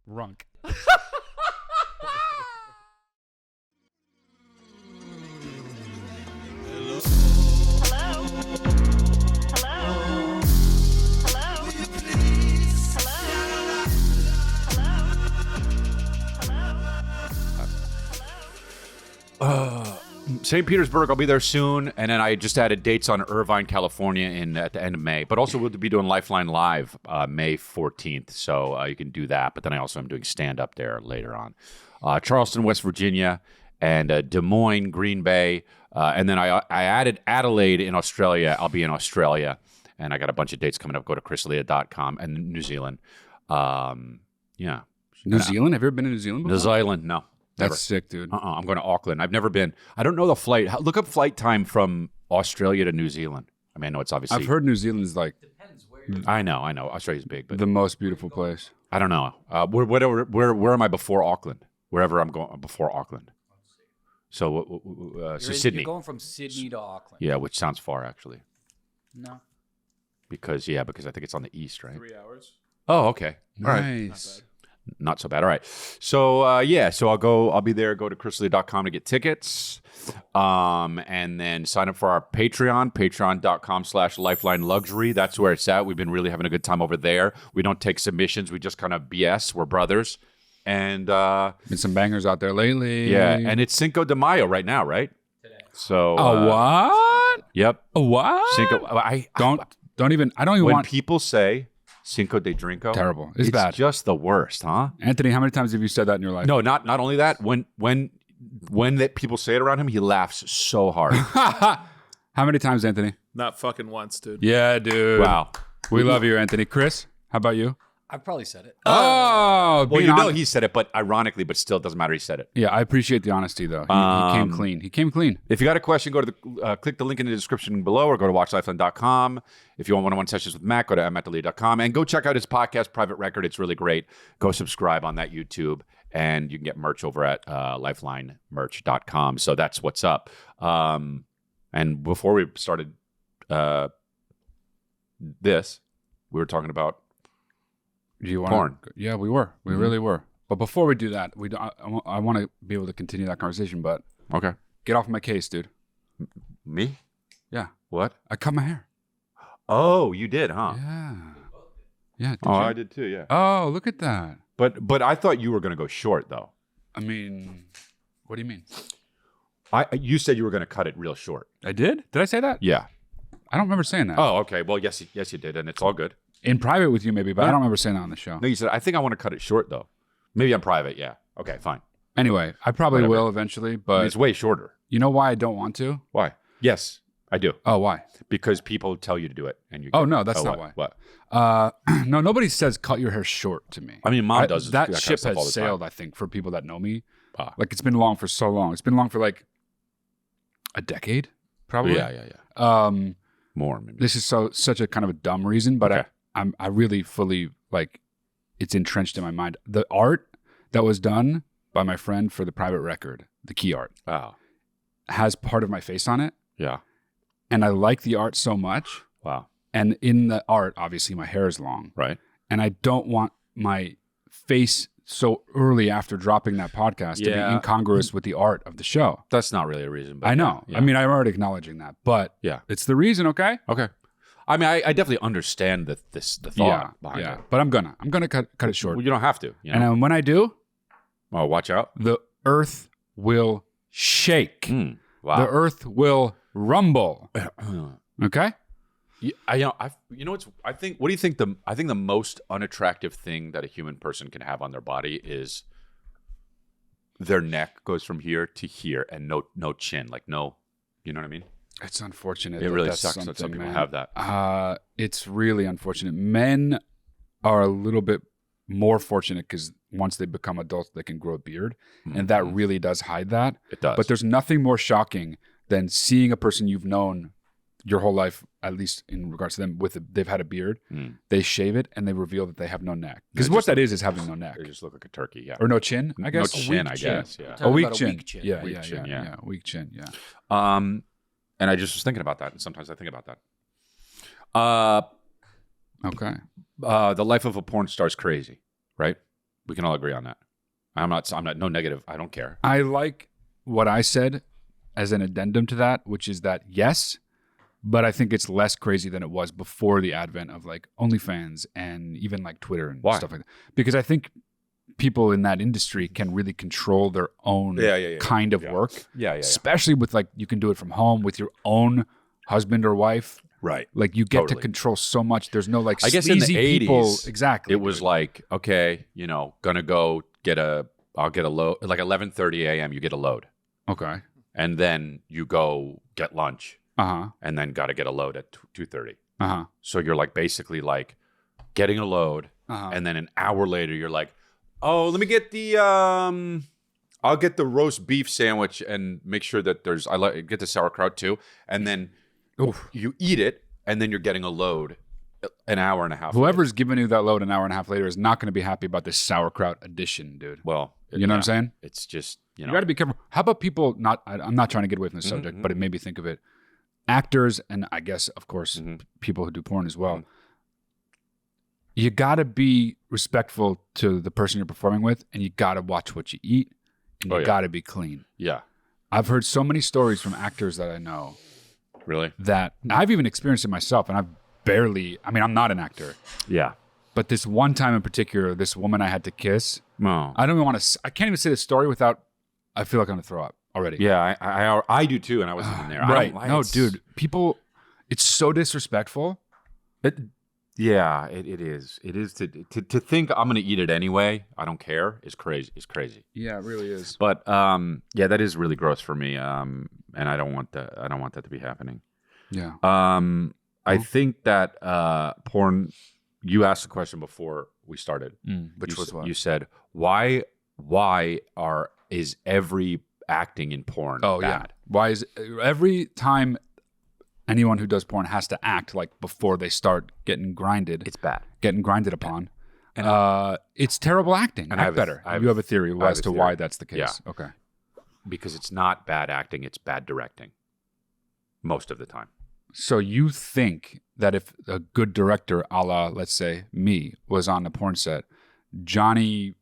Runk. St. Petersburg, I'll be there soon, and then I just added dates on Irvine, California at the end of May. But also we'll be doing Lifeline Live May 14th, so you can do that. But then I also am doing stand-up there later on. Charleston, West Virginia, and Des Moines, Green Bay. And then I added Adelaide in Australia. I'll be in Australia, and I got a bunch of dates coming up. Go to chrisleah.com, and New Zealand. Yeah. New Zealand? Have you ever been to New Zealand before? New Zealand, no. Never. That's sick, dude. I'm going to Auckland. I've never been. I don't know the flight. Look up flight time from Australia to New Zealand. I mean, I know it's obviously. I've heard New Zealand is like. Depends where. I know. Australia's big, but the most beautiful place. I don't know. Where am I before Auckland? Wherever I'm going before Auckland. So Sydney. You're going from Sydney to Auckland. Yeah, which sounds far actually. No. Because I think it's on the east, right? 3 hours. Oh, okay. All right. Nice. Not so bad. All right. So, so I'll be there. Go to chrisleah.com to get tickets. And then sign up for our Patreon, patreon.com/lifeline luxury. That's where it's at. We've been really having a good time over there. We don't take submissions. We just kind of BS. We're brothers. And, been some bangers out there lately. yeah. And it's Cinco de Mayo right now, right? Today. So, what? Yep. A what? Cinco. I don't even when want. people say Cinco de Drinko. Terrible. It's bad. Just the worst, huh? Anthony, how many times have you said that in your life? No, not only that. When that people say it around him, he laughs so hard. How many times, Anthony? Not fucking once, dude. Yeah, dude. Wow. We love you, Anthony. Chris, how about you? I've probably said it. Oh, Well, being he said it, but ironically, but still, it doesn't matter. He said it. Yeah, I appreciate the honesty, though. He came clean. He came clean. If you got a question, go to click the link in the description below, or go to watchlifeline.com. If you want one-on-one sessions with Matt, go to mattdelia.com and go check out his podcast, Private Record. It's really great. Go subscribe on that YouTube, and you can get merch over at lifelinemerch.com. So that's what's up. And before we started this, we were talking about Do you want porn. Yeah, we were. We really were. But before we do that, I want to be able to continue that conversation. But Okay. get off my case, dude. Me? Yeah, What? I cut my hair. Oh, you did, huh? Yeah. Yeah. Did Oh, you? I did too, yeah. Oh, look at that. But I thought you were going to go short, though. I mean, what do you mean? You said you were going to cut it real short. I did? Did I say that? Yeah. I don't remember saying that. Oh, okay. Well, yes, you did, and it's all good. In private with you, maybe, but I Yeah. don't remember saying that on the show. No, you said, I think I want to cut it short, though. Maybe on private, yeah. Okay, fine. Anyway, I probably Whatever. will eventually, I mean, but it's way shorter. you know why I don't want to? Why? Yes, I do. Oh, why? Because people tell you to do it, and you. Oh, no, that's not what? why. What? No, nobody says cut your hair short to me. I mean, Mom does that kind of ship stuff all has the time. sailed, I think, for people that know me. Ah. Like, it's been long for so long. It's been long for like a decade, probably. Yeah. More, maybe. This is such a kind of a dumb reason, but Okay. I really fully like it's entrenched in my mind. The art that was done by my friend for the Private Record, the key art, Wow. has part of my face on it, Yeah. and I like the art so much. Wow. And in the art, obviously, my hair is long, Right. and I don't want my face so early after dropping that podcast to be Yeah. incongruous with the art of the show. That's not really a reason. But I know. Yeah. I mean, I'm already acknowledging that, but Yeah. it's the reason. Okay. Okay. I mean, I definitely understand the thought behind it. But I'm gonna cut it short. Well, you don't have to. You know? And then when I do, Oh, watch out. the earth will shake. Wow. The earth will rumble. Okay? I think. What do you think? I think the most unattractive thing that a human person can have on their body is their neck goes from here to here, and no chin, like no. You know what I mean? It's unfortunate. It that really that's sucks that some something, people man. have that. It's really unfortunate. Men are a little bit more fortunate because once they become adults, they can grow a beard, and that really does hide that. It does. But there's nothing more shocking than seeing a person you've known your whole life, at least in regards to them, they've had a beard, they shave it, and they reveal that they have no neck. Because what that is having no neck. They just look like a turkey. Yeah. Or no chin, I guess. No chin, I guess. Yeah. A weak About chin. a weak chin. Yeah, Weak chin, yeah. Weak chin, yeah. And I just was thinking about that, and sometimes I think about that. Okay. The life of a porn star is crazy, right? We can all agree on that. I'm not no negative. I don't care. I like what I said as an addendum to that, which is that yes, but I think it's less crazy than it was before the advent of like OnlyFans and even like Twitter and stuff like that. Because I think people in that industry can really control their own kind of work. Yeah. Especially with like, you can do it from home with your own husband or wife. Right. Like you get to control so much. There's no like I guess in the 80s, people. Exactly. It was like, okay, gonna go I'll get a load, like 11:30 a.m. you get a load. Okay. And then you go get lunch. Uh-huh. And then got to get a load at 2:30. Uh-huh. So you're like basically like getting a load. And then an hour later you're like, oh, let me get I'll get the roast beef sandwich and make sure that get the sauerkraut too. And then you eat it and then you're getting a load an hour and a half Whoever's giving you that load an hour and a half later is not going to be happy about this sauerkraut addition, dude. Well, you know what I'm saying? It's just, You got to be careful. How about people I'm not trying to get away from the subject, but it made me think of it. Actors, and I guess, of course, people who do porn as well. You got to be respectful to the person you're performing with, and you got to watch what you eat, and you got to be clean. Yeah. I've heard so many stories from actors that I know. Really? That I've even experienced it myself, and I'm not an actor. Yeah. But this one time in particular, this woman I had to kiss, No. I can't even say the story without, I feel like I'm going to throw up already. Yeah, I do too, and I wasn't even there. Right. No, dude, people, it's so disrespectful. It is. It is to think I'm going to eat it anyway. I don't care. Is crazy. It's crazy. Yeah, it really is. But that is really gross for me. And I don't want that. I don't want that to be happening. Yeah. I think that porn. You asked the question before we started, which was what? You said why is every acting in porn bad? Yeah. Why is every time anyone who does porn has to act like before they start getting grinded? It's bad. Getting grinded upon. And it's terrible acting. And act better. You have a theory as to why that's the case. Yeah. Okay. Because it's not bad acting, it's bad directing. Most of the time. So you think that if a good director, a la, let's say, me, was on the porn set, Johnny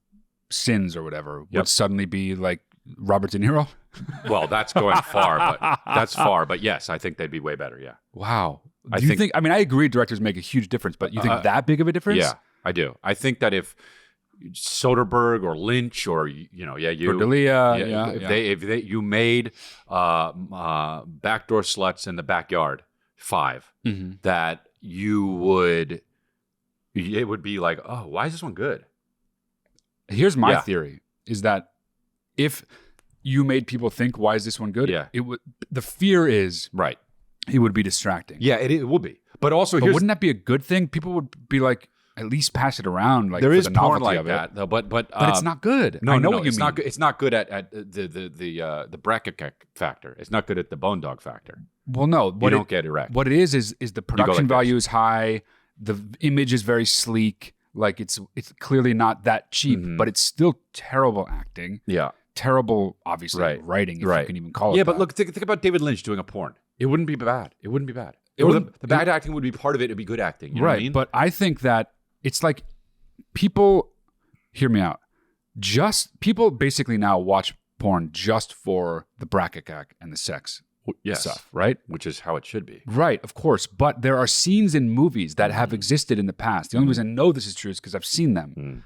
Sins or whatever would suddenly be like Robert De Niro? Well, that's going far, but yes, I think they'd be way better, yeah. Wow. I agree directors make a huge difference, but you think that big of a difference? Yeah, I do. I think that if Soderbergh or Lynch or Cordelia, if you made Backdoor Sluts in the Backyard 5, that it would be like, oh, why is this one good? Here's my theory: is that if you made people think, why is this one good? Yeah, the fear is right. It would be distracting. Yeah, it would be. But also, wouldn't that be a good thing? People would be like, at least pass it around. Like there is the porn like of that, though. But it's not good. No, I know what you it's mean. not good. It's not good at the bracket factor. It's not good at the bone dog factor. Well, no, you don't get erect. What it is the production value is high. The image is very sleek. Like it's clearly not that cheap, but it's still terrible acting. Yeah, terrible, obviously writing. If you can even call it. Yeah, that. but look, think about David Lynch doing a porn. It wouldn't be bad. The bad acting would be part of it. It'd be good acting. You know what I mean? But I think that it's like people. Hear me out. People basically now watch porn just for the bracket gag and the sex stuff, right? Which is how it should be. Right, of course. But there are scenes in movies that have existed in the past. The only reason I know this is true is because I've seen them.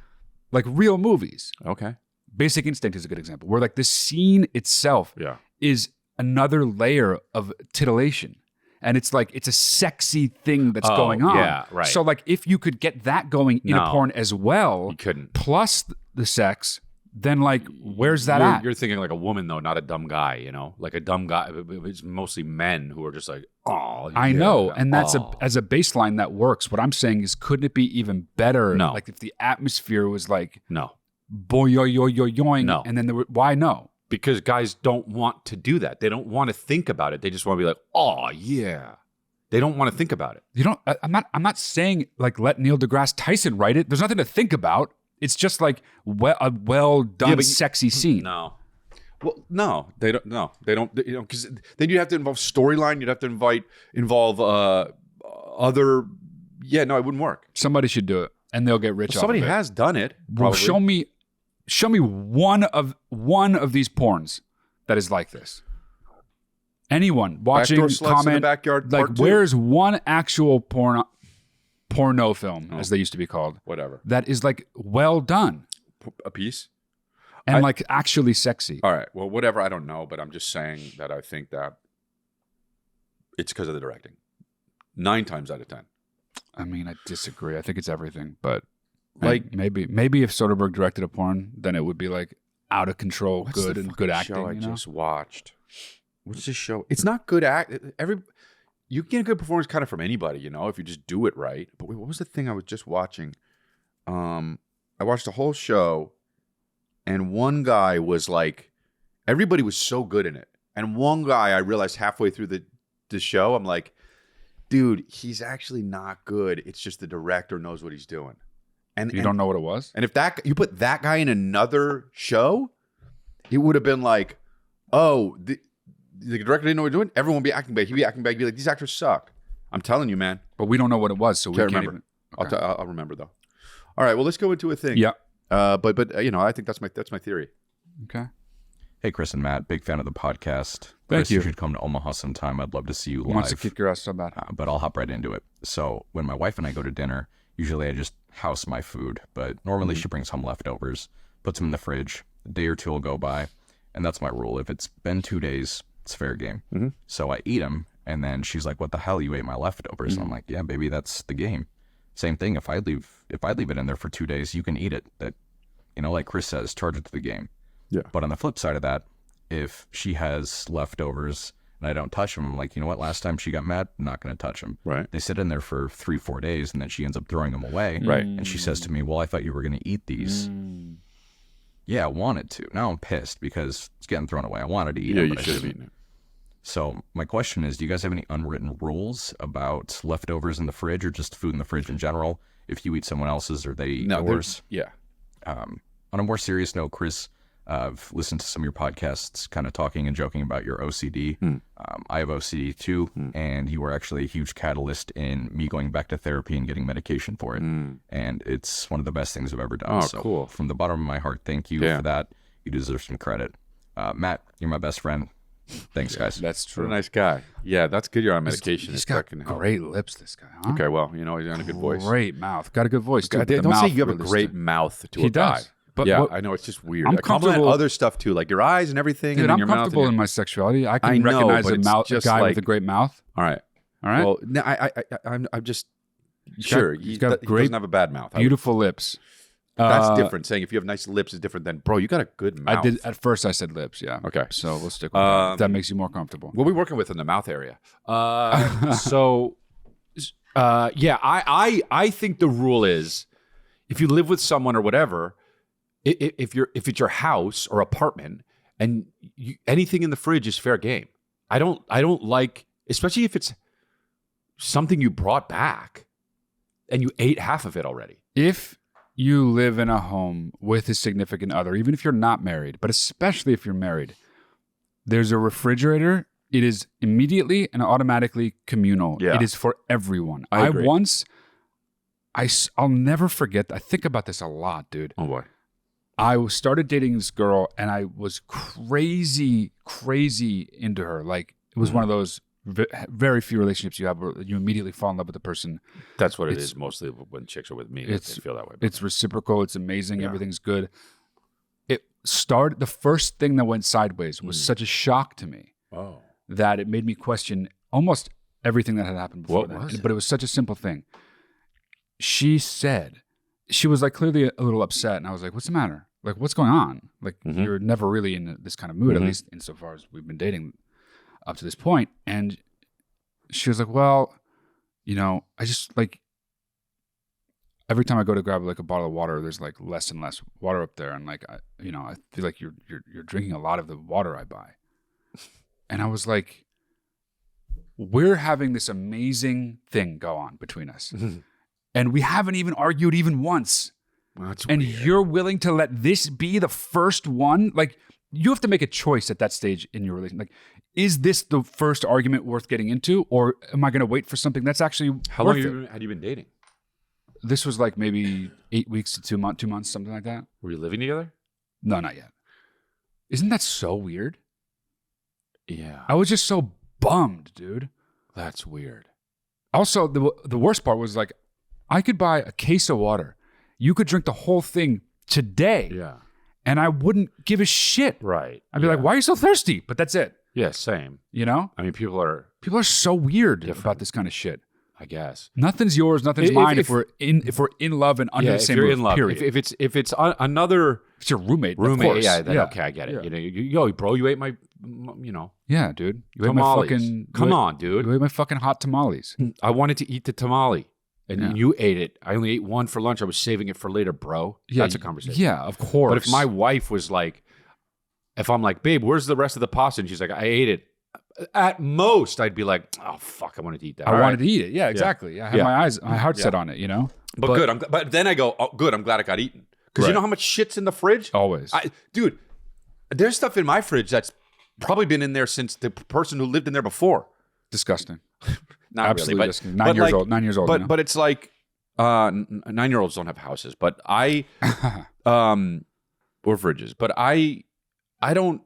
Like real movies. Okay. Basic Instinct is a good example, where like the scene itself is another layer of titillation. And it's like, it's a sexy thing that's going on. Yeah, right. So like, if you could get that going in a porn as well, you couldn't. Plus the sex, then like, where's that at? You're thinking like a woman though, not a dumb guy, you know? Like a dumb guy, it's mostly men who are just like, oh. I know, and that's as a baseline that works. What I'm saying is, couldn't it be even better? No. Like if the atmosphere was like, no. Boy, yo, yo, yo, yoing. No. And then why no? Because guys don't want to do that. They don't want to think about it. They just want to be like, oh yeah. They don't want to think about it. You don't. I'm not saying like let Neil deGrasse Tyson write it. There's nothing to think about. It's just like a well done, sexy scene. No. Well, no, they don't. No, they don't. You know, because then you'd have to involve storyline. You'd have to involve other. Yeah, no, it wouldn't work. Somebody should do it. and they'll get rich. Somebody off of it. has done it. Well, Probably. show me one of these porns that is like this. Anyone watching, Backdoor sluts in the comment, backyard. like part 2. where's one actual porno film, as they used to be called, Whatever. that is like well done A piece. and like actually sexy. All right. Well, whatever. I don't know, but I'm just saying that I think that it's because of the directing. 9 times out of 10. I mean, I disagree. I think it's everything, but Like- maybe if Soderbergh directed a porn, then it would be like out of control, good and good acting. Show I You know? just watched. What's this show? It's not good act. You can get a good performance kind of from anybody, you know, if you just do it right. But wait, what was the thing I was just watching? I watched the whole show, and one guy was like, everybody was so good in it, and one guy I realized halfway through the show, I'm like, dude, he's actually not good. It's just the director knows what he's doing. And You don't know what it was? And if you put that guy in another show, it would have been like, oh, the director didn't know what he was doing. Everyone would be acting bad. He'd be acting bad. He'd be like, these actors suck. I'm telling you, man. But we don't know what it was, so we Can't can't remember. even. Okay. I'll remember though. All right. Well, let's go into a thing. Yeah. But you know, I think that's my theory. Okay. Hey, Chris and Matt, big fan of the podcast. Thank Chris, you. you should come to Omaha sometime. I'd love to see you live. Wants to kick your ass so bad. But I'll hop right into it. So when my wife and I go to dinner, usually I just house my food, but normally she brings home leftovers, puts them in the fridge. A day or two will go by, and that's my rule. If it's been 2 days, it's fair game. So I eat them, and then she's like, "What the hell? You ate my leftovers?" And I'm like, "Yeah, baby, that's the game." Same thing. If I leave it in there for 2 days, you can eat it. That, you know, like Chris says, charge it to the game. Yeah. But on the flip side of that, if she has leftovers and I don't touch them, I'm like, you know what? Last time she got mad, I'm not going to touch them. Right. They sit in there for 3-4 days, and then she ends up throwing them away. Right. And she says to me, "Well, I thought you were going to eat these." Yeah, I wanted to. Now I'm pissed because it's getting thrown away. I wanted to eat Yeah, it, you but I should have didn't. eaten it. So my question is, do you guys have any unwritten rules about leftovers in the fridge, or just food in the fridge in general? If you eat someone else's, or they eat yours? Yeah. On a more serious note, Chris, I've listened to some of your podcasts kind of talking and joking about your OCD. I have OCD too, and you were actually a huge catalyst in me going back to therapy and getting medication for it. And it's one of the best things I've ever done. Oh, so cool. From the bottom of my heart, thank you for that. You deserve some credit. Matt, you're my best friend. Thanks, guys. That's What true. a nice guy. Yeah, that's good. You're on medication. He's It got fucking helps. great lips, this guy. Huh? Okay, well, you know, he's got a good voice. Great mouth. Got a good voice, too. God, but the don't say mouth you have a really great stinks. mouth to He a guy. does. But yeah, what- I know, it's just weird. I'm I compliment comfortable- other stuff too, like your eyes and everything. Dude, and then I'm your mouth and comfortable your- in my sexuality. I can I know, recognize but a it's mouth, a just guy like- with a great mouth. All right. All right. Well, no, I'm just sure he's he got great, doesn't have a bad mouth. beautiful lips. That's different. Saying if you have nice lips is different than, bro, you got a good mouth. I did at first. I said lips. Yeah. Okay. So we'll stick with that. If that makes you more comfortable. What are we working with in the mouth area? I think the rule is, if you live with someone or whatever, if it's your house or apartment and anything in the fridge is fair game. I don't like, especially if it's something you brought back and you ate half of it already. If you live in a home with a significant other, even if you're not married, but especially if you're married, there's a refrigerator. It is immediately and automatically communal. Yeah. It is for everyone. I agree. I'll never forget. I think about this a lot, dude. Oh boy. I started dating this girl and I was crazy into her. Like it was one of those very few relationships you have where you immediately fall in love with the person. That's what it is mostly when chicks are with me. They feel that way. It's reciprocal. It's amazing. Yeah. Everything's good. The first thing that went sideways was such a shock to me that it made me question almost everything that had happened before What that. was it? But it was such a simple thing. She said, she was like clearly a little upset. And I was like, what's the matter? Like, what's going on? Like, you're never really in this kind of mood, at least insofar as we've been dating up to this point. And she was like, well, you know, I just like, every time I go to grab like a bottle of water, there's like less and less water up there. And like, I feel like you're drinking a lot of the water I buy. And I was like, we're having this amazing thing go on between us. And we haven't even argued even once. Well, that's And weird. you're willing to let this be the first one? Like, you have to make a choice at that stage in your relationship. Like, is this the first argument worth getting into? Or am I going to wait for something that's actually How long worth had it? you been dating? This was like maybe 8 weeks to 2 months, something like that. Were you living together? No, not yet. Isn't that so weird? Yeah. I was just so bummed, dude. That's weird. Also, the worst part was like, I could buy a case of water. You could drink the whole thing today. Yeah. And I wouldn't give a shit. Right. I'd be like, why are you so thirsty? But that's it. Yeah, same. You know? I mean, people are, So weird Different. about this kind of shit. I guess. Nothing's yours, nothing's mine. If we're in love and under the same if you're roof, in love. period. If it's another If it's your roommate, of course. then okay, I get it. Yeah. You know, yo, bro, you ate my, Yeah, dude. You tamales. ate my fucking. Come on, dude. You ate my fucking hot tamales. I wanted to eat the tamale, and Yeah. you ate it. I only ate one for lunch. I was saving it for later, bro. Yeah, That's a conversation. Yeah, of course. But if my wife was like, if I'm like, babe, where's the rest of the pasta? And she's like, I ate it. At most, I'd be like, oh fuck, I wanted to eat that. I wanted to eat it. Yeah, exactly. I had Yeah. my heart set on it. You know. But good. But then I go, oh, good. I'm glad it got eaten. Because you Right. know how much shit's in the fridge? Always. Dude, there's stuff in my fridge that's probably been in there since the person who lived in there before. Disgusting. Not Absolutely really, disgusting. 9 years old. 9 years old. But you know? but it's like 9-year-olds don't have houses, but I or fridges. But I don't.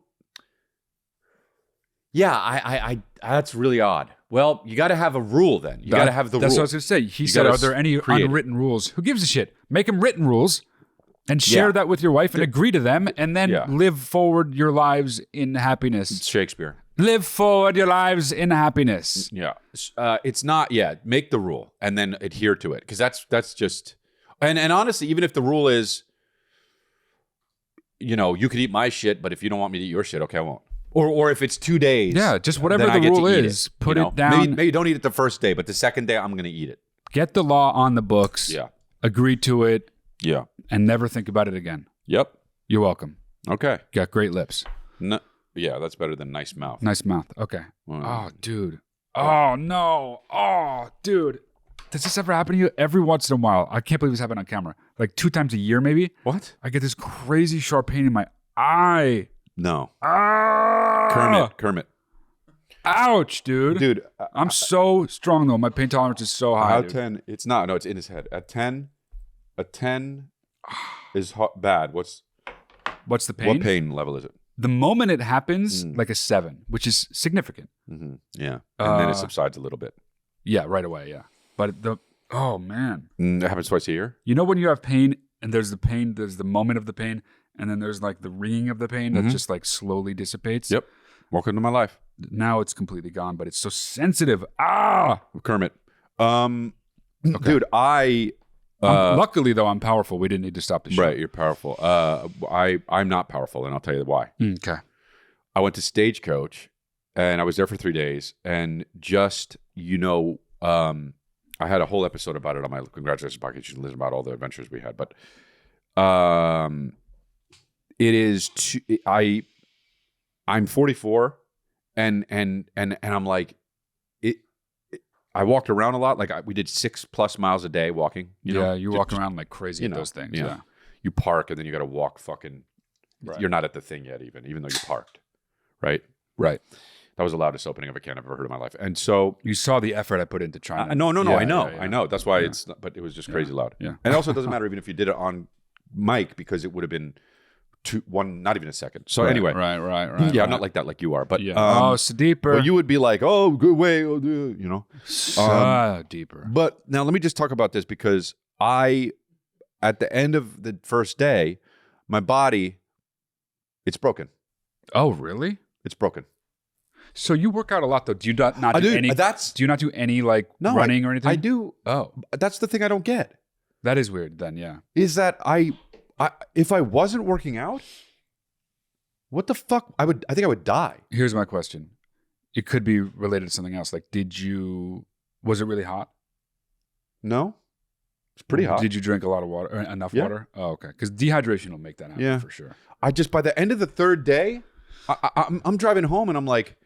Yeah, I that's really odd. Well, you got to have a rule then. You got to have the That's rule. what I was going to say. He You said, gotta are there any create it. unwritten rules? Who gives a shit? Make them written rules and share Yeah. that with your wife and agree to them and then Yeah. live forward your lives in happiness. It's Shakespeare. Live forward your lives in happiness. Yeah, it's not. Yeah, make the rule and then adhere to it because that's just. And honestly, even if the rule is, you know, you could eat my shit, but if you don't want me to eat your shit, okay, I won't. Or if it's 2 days, Yeah, just whatever then I the get to rule eat is, it, put you know? it down. Maybe don't eat it the first day, but the second day I'm going to eat it. Get the law on the books. Yeah. Agree to it Yeah. and never think about it again. Yep. You're welcome. Okay. Got great lips. No, yeah, that's better than nice mouth. Nice mouth. Okay. Wow. Oh, dude. Oh, no. Oh, dude. Does this ever happen to you? Every once in a while. I can't believe this happened on camera. Like 2 times a year, maybe. What? I get this crazy sharp pain in my eye. No. Ah! Kermit. Ouch, dude. Dude, I'm so strong, though. My pain tolerance is so high. out dude. 10, it's not. No, it's in his head. At 10, a 10 is bad. What's What's the pain? what pain level is it? The moment it happens, like a 7, which is significant. Mm-hmm. Yeah. And then it Uh, subsides a little bit. Yeah, right away, yeah. But oh, man. It happens twice a year? You know when you have pain and there's the pain, there's the moment of the pain, and then there's like the ringing of the pain that just like slowly dissipates? Yep. Welcome to my life. Now it's completely gone, but it's so sensitive. Ah! Kermit. Dude, Luckily, though, I'm powerful. We didn't need to stop the show. right, you're powerful. I'm not powerful, and I'll tell you why. Okay. I went to Stagecoach, and I was there for 3 days, and just, I had a whole episode about it on my Congratulations podcast. You should listen about all the adventures we had, but it is I'm 44 and I'm like I walked around a lot. Like we did 6+ miles a day walking. You know? You walk around like crazy at those things. Yeah. You park and then you got to walk fucking. Right. You're not at the thing yet, even though you parked, right? Right. That was the loudest opening of a can I've ever heard in my life. And so You saw the effort I put into trying to. no, Yeah, I know. That's why it's. But it was just crazy loud. Yeah. And also, it doesn't matter even if you did it on mic because it would have been not even a second. So anyway, Right. yeah, I'm not like that, like you are. But oh, so deeper. well, you would be like, oh, good way, you know. So deeper. But now let me just talk about this because at the end of the first day, my body, it's broken. Oh, really? It's broken. So you work out a lot, though. Do you not do any? Do you not do any like running or anything? I do. Oh, That's the thing I don't get. that is weird. Then, yeah. Is that if I wasn't working out, what the fuck? I think I would die. Here's my question. It could be related to something else. Like, was it really hot? No, it's pretty hot. Did you drink a lot of water? Or enough Yeah. water? Oh, okay. Because dehydration will make that happen Yeah. for sure. I just by the end of the third day, I'm driving home and I'm like,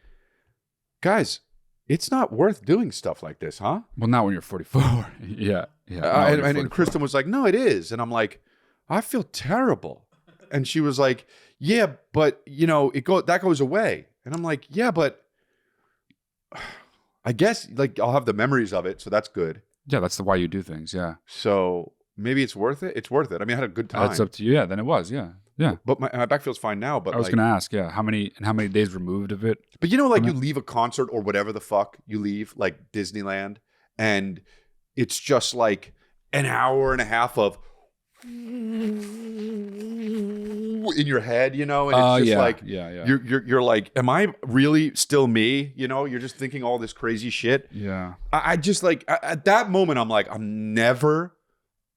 guys, it's not worth doing stuff like this, huh? Well, not when you're 44. yeah. And Kristen was like, no, it is. And I'm like, I feel terrible. And she was like, yeah, but that goes away. And I'm like, yeah, but I guess like I'll have the memories of it, so that's good. Yeah, that's why you do things. Yeah. So maybe it's worth it. It's worth it. I mean, I had a good time. That's up to you. Yeah, then it was. Yeah. Yeah. But my back feels fine now. But I was like, going to ask, how many days removed of it? but like you leave a concert or whatever the fuck you leave, like Disneyland, and it's just like an hour and a half of in your head, and it's just like you're like, am I really still me? You're just thinking all this crazy shit. Yeah. I just like at that moment, I'm like, I'm never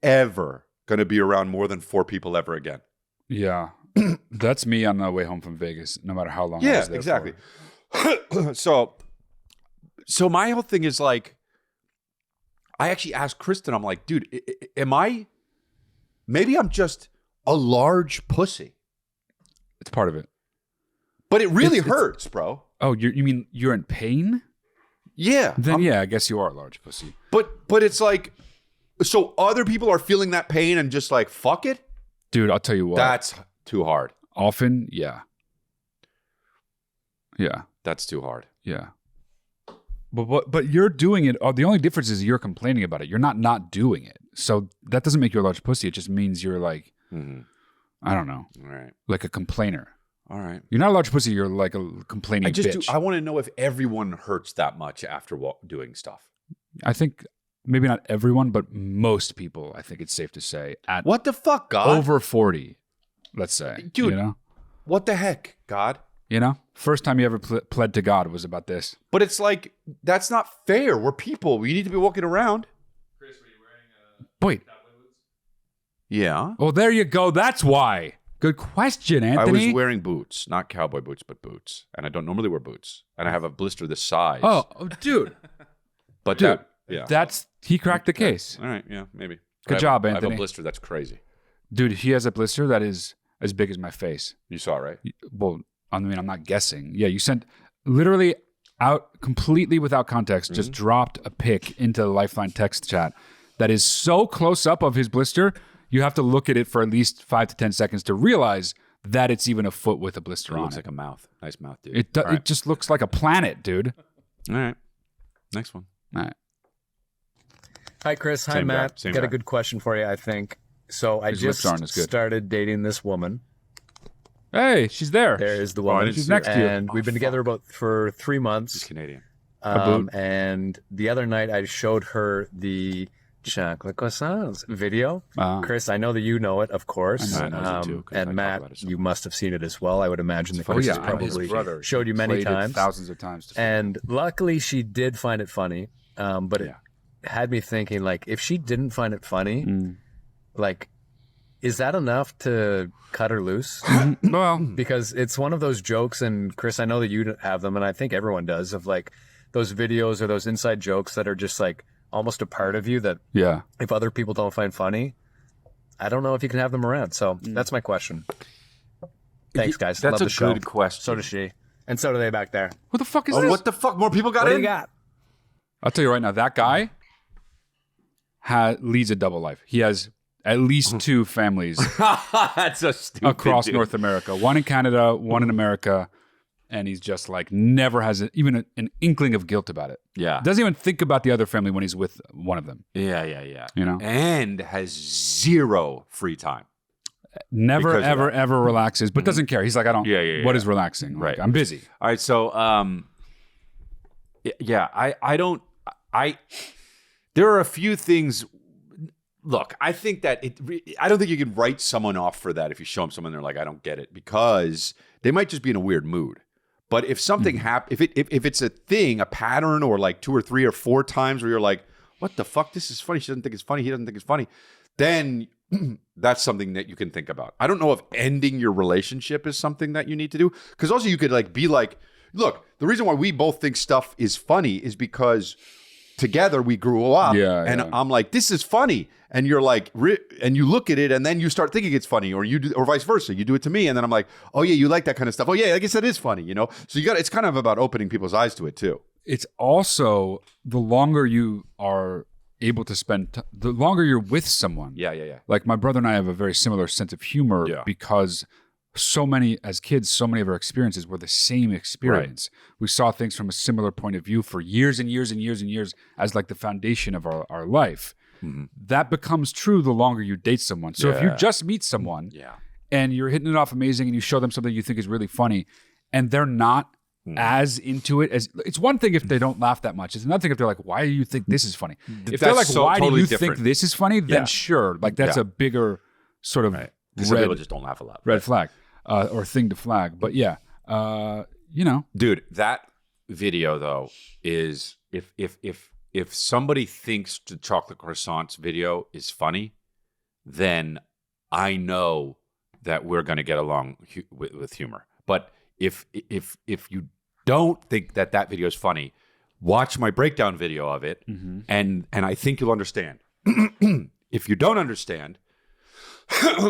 ever gonna be around more than 4 people ever again. Yeah. That's me on the way home from Vegas, no matter how long I was there exactly. for. So my whole thing is like, I actually asked Kristen, I'm like, dude, maybe I'm just a large pussy. It's part of it. But it really hurts, bro. Oh, you mean you're in pain? Yeah. Then I guess you are a large pussy. But it's like, so other people are feeling that pain and just like, fuck it? Dude, I'll tell you what. That's too hard. Often, yeah. Yeah. That's too hard. Yeah. But you're doing it. The only difference is you're complaining about it. You're not doing it. So that doesn't make you a large pussy. It just means you're like, I don't know. All right. Like a complainer. All right. You're not a large pussy. You're like a complaining bitch. I want to know if everyone hurts that much after doing stuff. I think maybe not everyone, but most people, I think it's safe to say, at What the fuck, God? over 40, let's say. Dude, what the heck, God? First time you ever pled to God was about this. But it's like, that's not fair. We're people. We need to be walking around. Chris, were you wearing Wait. cowboy boots? Yeah. Oh, there you go. That's why. Good question, Anthony. I was wearing boots, not cowboy boots, but boots. And I don't normally wear boots. And I have a blister this size. Oh, dude. But Dude, yeah. He cracked the case. All right, yeah, maybe. Good job, I have Anthony. a blister that's crazy. Dude, he has a blister that is as big as my face. You saw it, right? Well, I mean, I'm not guessing. Yeah, you sent literally out completely without context, just dropped a pic into the Lifeline text chat that is so close up of his blister, you have to look at it for at least 5 to 10 seconds to realize that it's even a foot with a blister It on looks it. like a mouth. Nice mouth, dude. It just looks like a planet, dude. All right. Next one. All right. Hi, Chris. Hi, Same guy. Matt. Same Got guy. a good question for you, I think. So I His just lips aren't as good. started dating this woman. Hey, she's there. There is the I woman. didn't She's see next her. to you. And we've been together for 3 She's months. Canadian. And the other night I showed her the chocolate croissants video. Chris, I know that you know it, of course. I know it too, 'cause I and talk Matt, about it so you must have seen it as well. I would imagine that Oh, Chris yeah, has I'm his probably brother. showed you many Played it times. thousands of times. And luckily she did find it funny. But it had me thinking, like, if she didn't find it funny, like, is that enough to cut her loose? Well, Because it's one of those jokes, and Chris, I know that you have them, and I think everyone does, of like those videos or those inside jokes that are just like almost a part of you that yeah. if other people don't find funny, I don't know if you can have them around. So that's my question. Thanks, guys. That's Love a the show. good question. So does she. And so do they back there. Who the fuck is Oh, this? what the fuck? More people got What do in? you got? I'll tell you right now, that guy leads a double life. He has at least 2 families That's so stupid. across dude. North America. One in Canada, one in America. And he's just like never has even an inkling of guilt about it. Yeah. Doesn't even think about the other family when he's with one of them. Yeah. You know? And has 0 free time. Never, Because of ever, that. ever relaxes, but doesn't care. He's like, I don't. Yeah. What is relaxing? Like, Right. I'm busy. All right, so I don't there are a few things. Look, I think that I don't think you can write someone off for that if you show them someone they're like, I don't get it, because they might just be in a weird mood. But if something happens, if it's a thing, a pattern, or like 2 or 3 or 4 times where you're like, what the fuck, this is funny, she doesn't think it's funny, he doesn't think it's funny, then that's something that you can think about. I don't know if ending your relationship is something that you need to do, because also you could like be like, look, the reason why we both think stuff is funny is because together we grew up, and I'm like, this is funny, and you're like, and you look at it, and then you start thinking it's funny, or you do, or vice versa. You do it to me, and then I'm like, oh yeah, you like that kind of stuff. Oh yeah, I guess that is funny, you know. So it's kind of about opening people's eyes to it too. It's also the longer you are able to spend, the longer you're with someone. Yeah. Like my brother and I have a very similar sense of humor Yeah. because so many of our experiences were the same experience. We saw things from a similar point of view for years and years and years and years as like the foundation of our life. That becomes true the longer you date someone. So if you just meet someone and you're hitting it off amazing and you show them something you think is really funny and they're not as into it as, it's one thing if they don't laugh that much. It's another thing if they're like, why do you think this is funny? If they're like, why do you think this is funny? Then sure. Like that's a bigger sort of Some people just don't laugh a lot. red flag or thing to flag. But yeah, you know. Dude, that video though is if somebody thinks the chocolate croissants video is funny, then I know that we're going to get along with humor. But if you don't think that video is funny, watch my breakdown video of it, and I think you'll understand. If you don't understand,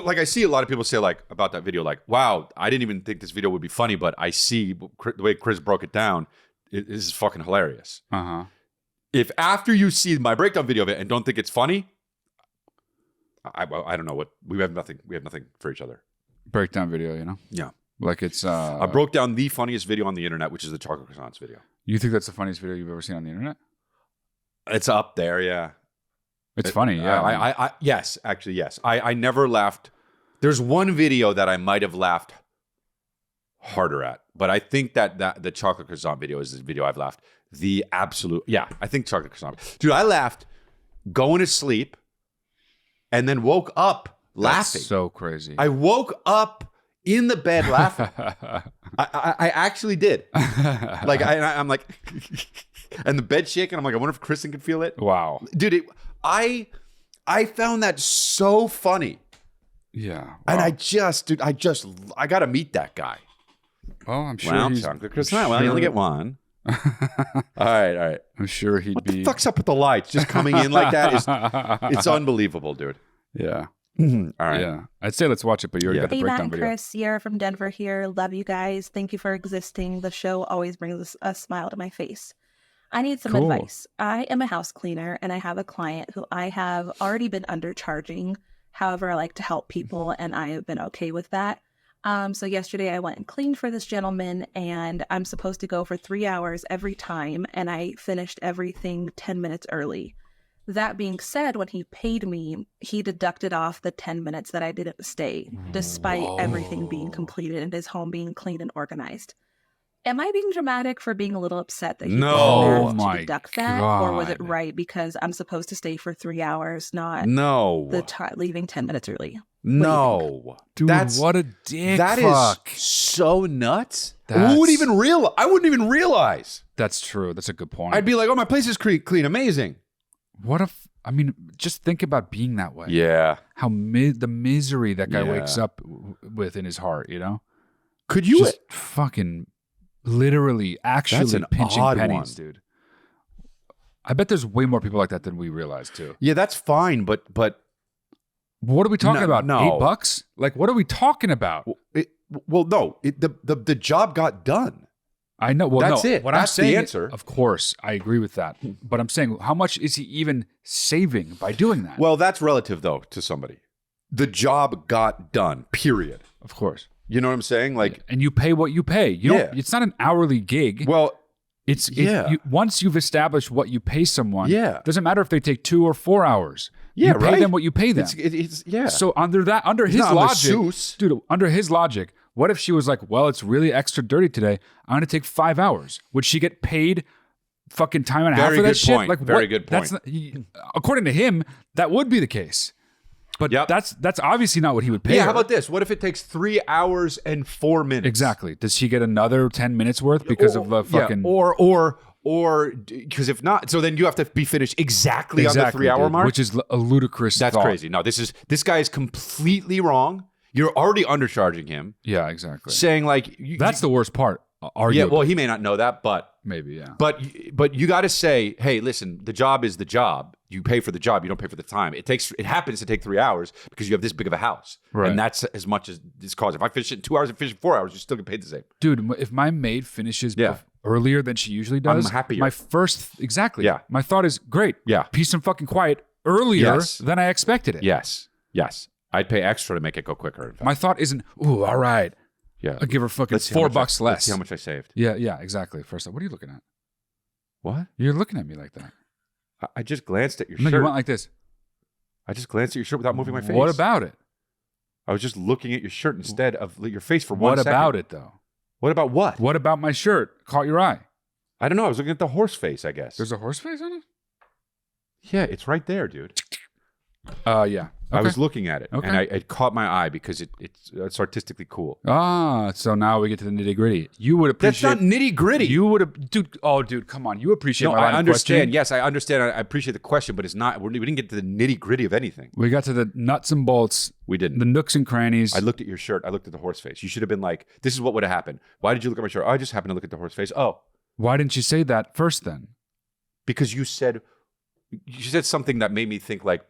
like I see a lot of people say like about that video, like, wow, I didn't even think this video would be funny, but I see the way Chris broke it down. This is fucking hilarious. If after you see my breakdown video of it and don't think it's funny, I don't know what we have nothing for each other. Breakdown video, you know? Yeah. Like it's I broke down the funniest video on the internet, which is the chocolate croissants video. You think that's the funniest video you've ever seen on the internet? It's up there, yeah. It's funny, yeah. I yes, actually, yes. I never laughed. There's one video that I might have laughed harder at, but I think that the chocolate croissant video is the video I've laughed the absolute. Yeah, I think chocolate croissant. Dude, I laughed going to sleep and then woke up laughing. That's so crazy. I woke up in the bed laughing. I actually did. Like I'm like, and the bed shaking. I'm like, I wonder if Kristen could feel it. Wow, dude. I found that so funny. Yeah, wow. And I got to meet that guy. Well, I'm sure he's chocolate croissant. Well, you only get one. All right. I'm sure he'd what be. What the fuck's up with the lights? Just coming in like that it's unbelievable, dude. Yeah. All right. Yeah. I'd say let's watch it, but you already got the Hey, breakdown Matt and video. Chris, Sierra from Denver here. Love you guys. Thank you for existing. The show always brings a smile to my face. I need some advice. I am a house cleaner and I have a client who I have already been undercharging. However, I like to help people and I have been okay with that. So yesterday I went and cleaned for this gentleman and I'm supposed to go for 3 hours every time and I finished everything 10 minutes early. That being said, when he paid me, he deducted off the 10 minutes that I didn't stay, despite everything being completed and his home being clean and organized. Am I being dramatic for being a little upset that he to deduct that? Or was it right because I'm supposed to stay for 3 hours, not leaving 10 minutes early? No. Dude, what a dick. That fuck. Is so nuts. I wouldn't even realize. That's true. That's a good point. I'd be like, oh, my place is clean. Amazing. What if, I mean, just think about being that way. Yeah. How the misery that guy wakes up with in his heart, you know? Could you just fucking literally actually pinching pennies, dude. I bet there's way more people like that than we realize too. Yeah, that's fine, but what are we talking about? No. $8? Like, what are we talking about? The job got done. I know. Well, that's no, it. What that's I'm saying, the answer. Of course, I agree with that. But I'm saying, how much is he even saving by doing that? Well, that's relative though to somebody. The job got done. Period. Of course. You know what I'm saying? Like, and you pay what you pay. You don't. It's not an hourly gig. Well, once you've established what you pay someone, it doesn't matter if they take 2 or 4 hours. You pay them what you pay them. It's So under his logic, dude, under his logic, what if she was like, well, it's really extra dirty today. I'm going to take 5 hours. Would she get paid fucking time and a half for that shit? Like, Very good point. That's not, according to him, that would be the case. But that's obviously not what he would pay her. How about this? What if it takes 3 hours and 4 minutes? Exactly. Does she get another 10 minutes worth because of the fucking... Or because if not, so then you have to be finished exactly on the 3 hour mark, which is a ludicrous That's thought. crazy. No, this guy is completely wrong. You're already undercharging him. Yeah, exactly. Saying like that's the worst part. Arguably. Yeah, well, he may not know that, but maybe, yeah. But you got to say, hey, listen, the job is the job. You pay for the job. You don't pay for the time. It happens to take 3 hours because you have this big of a house, right? And that's as much as this costs. If I finish it in 2 hours and finish it in 4 hours, you still get paid the same. Dude, if my maid finishes earlier than she usually does, I'm happier. My thought is great. Yeah, peace and fucking quiet earlier than I expected it. Yes. I'd pay extra to make it go quicker. In fact. My thought isn't, ooh, all right. Yeah. I'll give her fucking Let's see how $4 much less. Let's see how much I saved. Yeah, exactly. First off, what are you looking at? What? You're looking at me like that. I just glanced at your No, shirt. you went like this. I just glanced at your shirt without moving my face. What about it? I was just looking at your shirt instead of your face for 1 second. What about it, though? What about what? What about my shirt caught your eye? I don't know. I was looking at the horse face, I guess. There's a horse face on it? Yeah, it's right there, dude. Yeah. I Okay. was looking at it, Okay. and it caught my eye because it's artistically cool. So now we get to the nitty gritty. You would appreciate. That's not nitty gritty. You would have, dude. Oh, dude, come on. You appreciate. No, my line I of understand. questioning? Yes, I understand. I appreciate the question, but it's not. We didn't get to the nitty gritty of anything. We got to the nuts and bolts, We didn't. the nooks and crannies. I looked at your shirt. I looked at the horse face. You should have been like, "This is what would have happened." Why did you look at my shirt? Oh, I just happened to look at the horse face. Oh, Why didn't you say that first then? because you said something that made me think like,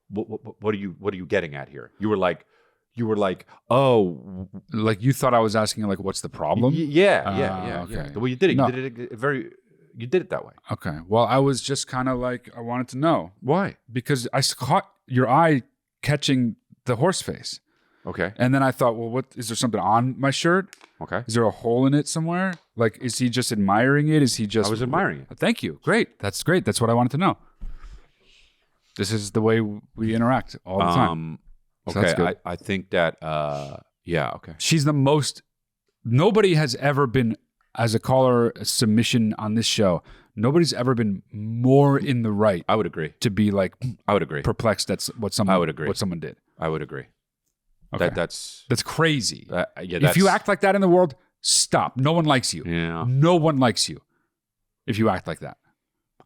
what are you getting at here? You were like, oh, Like you thought I was asking like, what's the problem? yeah. okay. The way you did it, No. you did it that way. Okay. Well, I was just kind of like, I wanted to know Why? because I caught your eye catching the horse face. Okay. And then I thought, well, what is there something on my shirt? Okay. Is there a hole in it somewhere? Like, is he just admiring it? Is he just? I was admiring it. Thank you. Great. That's great. That's what I wanted to know. This is the way we interact all the time. So that's Okay. good. I think that. Yeah. Okay. She's the most. Nobody has ever been, as a caller submission on this show. Nobody's ever been more in the right I would agree. to be like I would agree. perplexed. That's what someone. I would agree. What someone did. I would agree. Okay. That's Crazy. yeah. If you act like that in the world, stop. No one likes you. Yeah. No one likes you if you act like that.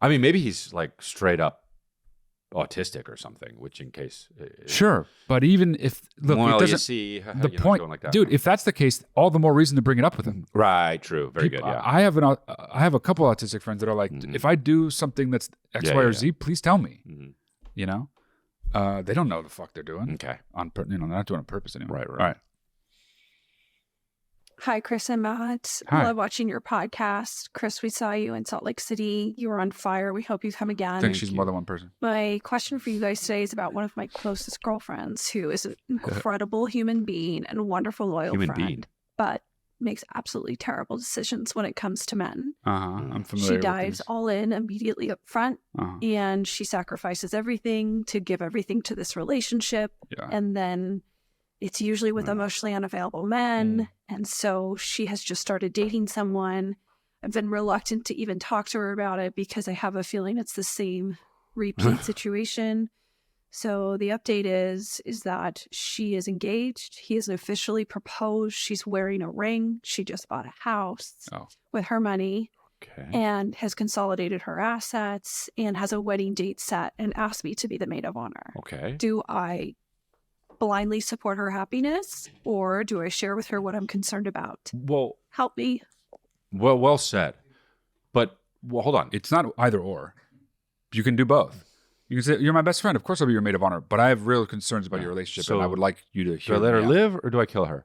I mean, maybe he's like straight up autistic or something. Which, in case, Sure, but even if look, well, it you doesn't. see, The you know, point, going like that. dude. If that's the case, all the more reason to bring it up with him. Right. True. Very good. Yeah. I have a couple autistic friends that are like, if I do something that's X, Yeah, Y, yeah, or Z, please tell me. Mhm. You know, they don't know what the fuck they're doing. Okay. They're not doing it on purpose anymore. Right, right. All right. Hi, Chris and Matt. Hi. Love watching your podcast. Chris, we saw you in Salt Lake City. You were on fire. We hope you come I again. think she's more than one person. My question for you guys today is about one of my closest girlfriends who is an incredible human being and a wonderful, loyal Human friend, being. but makes absolutely terrible decisions when it comes to men. I'm familiar. She with dives these. all in immediately up front, Uh-huh. and she sacrifices everything to give everything to this relationship. Yeah. And then it's usually with emotionally unavailable men. And so she has just started dating someone. I've been reluctant to even talk to her about it because I have a feeling it's the same repeat situation. So the update is that she is engaged. He has officially proposed. She's wearing a ring. She just bought a house with her money Okay. and has consolidated her assets and has a wedding date set and asked me to be the maid of honor. Okay. Do I blindly support her happiness, or do I share with her what I'm concerned about? Well, Help me. well said. But hold on. It's not either or. You can do both. You can say, you're my best friend. Of course I'll be your maid of honor, but I have real concerns about your relationship, So, and I would like you to Do hear I let her me out. live or do I kill her?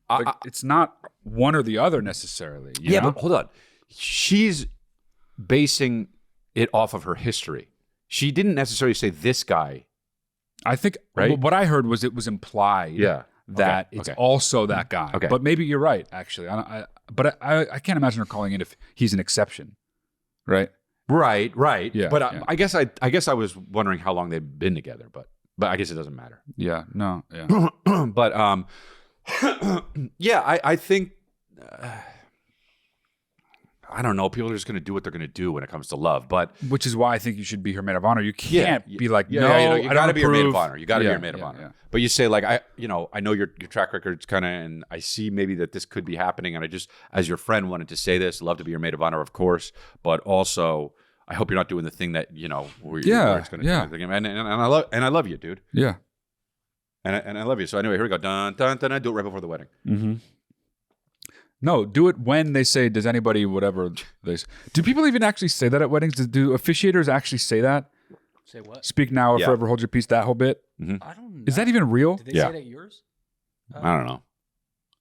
Like, it's not one or the other necessarily. You Yeah, know? but hold on. She's basing it off of her history. She didn't necessarily say this guy. I think Right? what I heard was it was implied that it's also that guy. Okay. But maybe you're right, actually. I can't imagine her calling it if he's an exception, right? Right. Yeah, But yeah. I guess I was wondering how long they've been together, but I guess it doesn't matter. Yeah, no, yeah. But yeah, I think I don't know. People are just going to do what they're going to do when it comes to love. But Which is why I think you should be her maid of honor. You can't be like, you no, got I to don't be your maid of approve. honor. You got to be Yeah, your maid of yeah, honor. yeah. But you say like, I know your track record's kind of, and I see maybe that this could be happening, and I just, as your friend, wanted to say this. Love to be your maid of honor, of course, but also I hope you're not doing the thing that where it's going to and I love you, dude. Yeah. And I love you. So anyway, here we go. Dun dun dun. Do it right before the wedding. Mm-hmm. No, do it when they say, does anybody, whatever they say. Do people even actually say that at weddings? Do officiators actually say that? Say what? Speak now or Yeah. forever hold your peace, that whole bit? I don't know. Is that even real? Did they Yeah. say that yours? I don't know.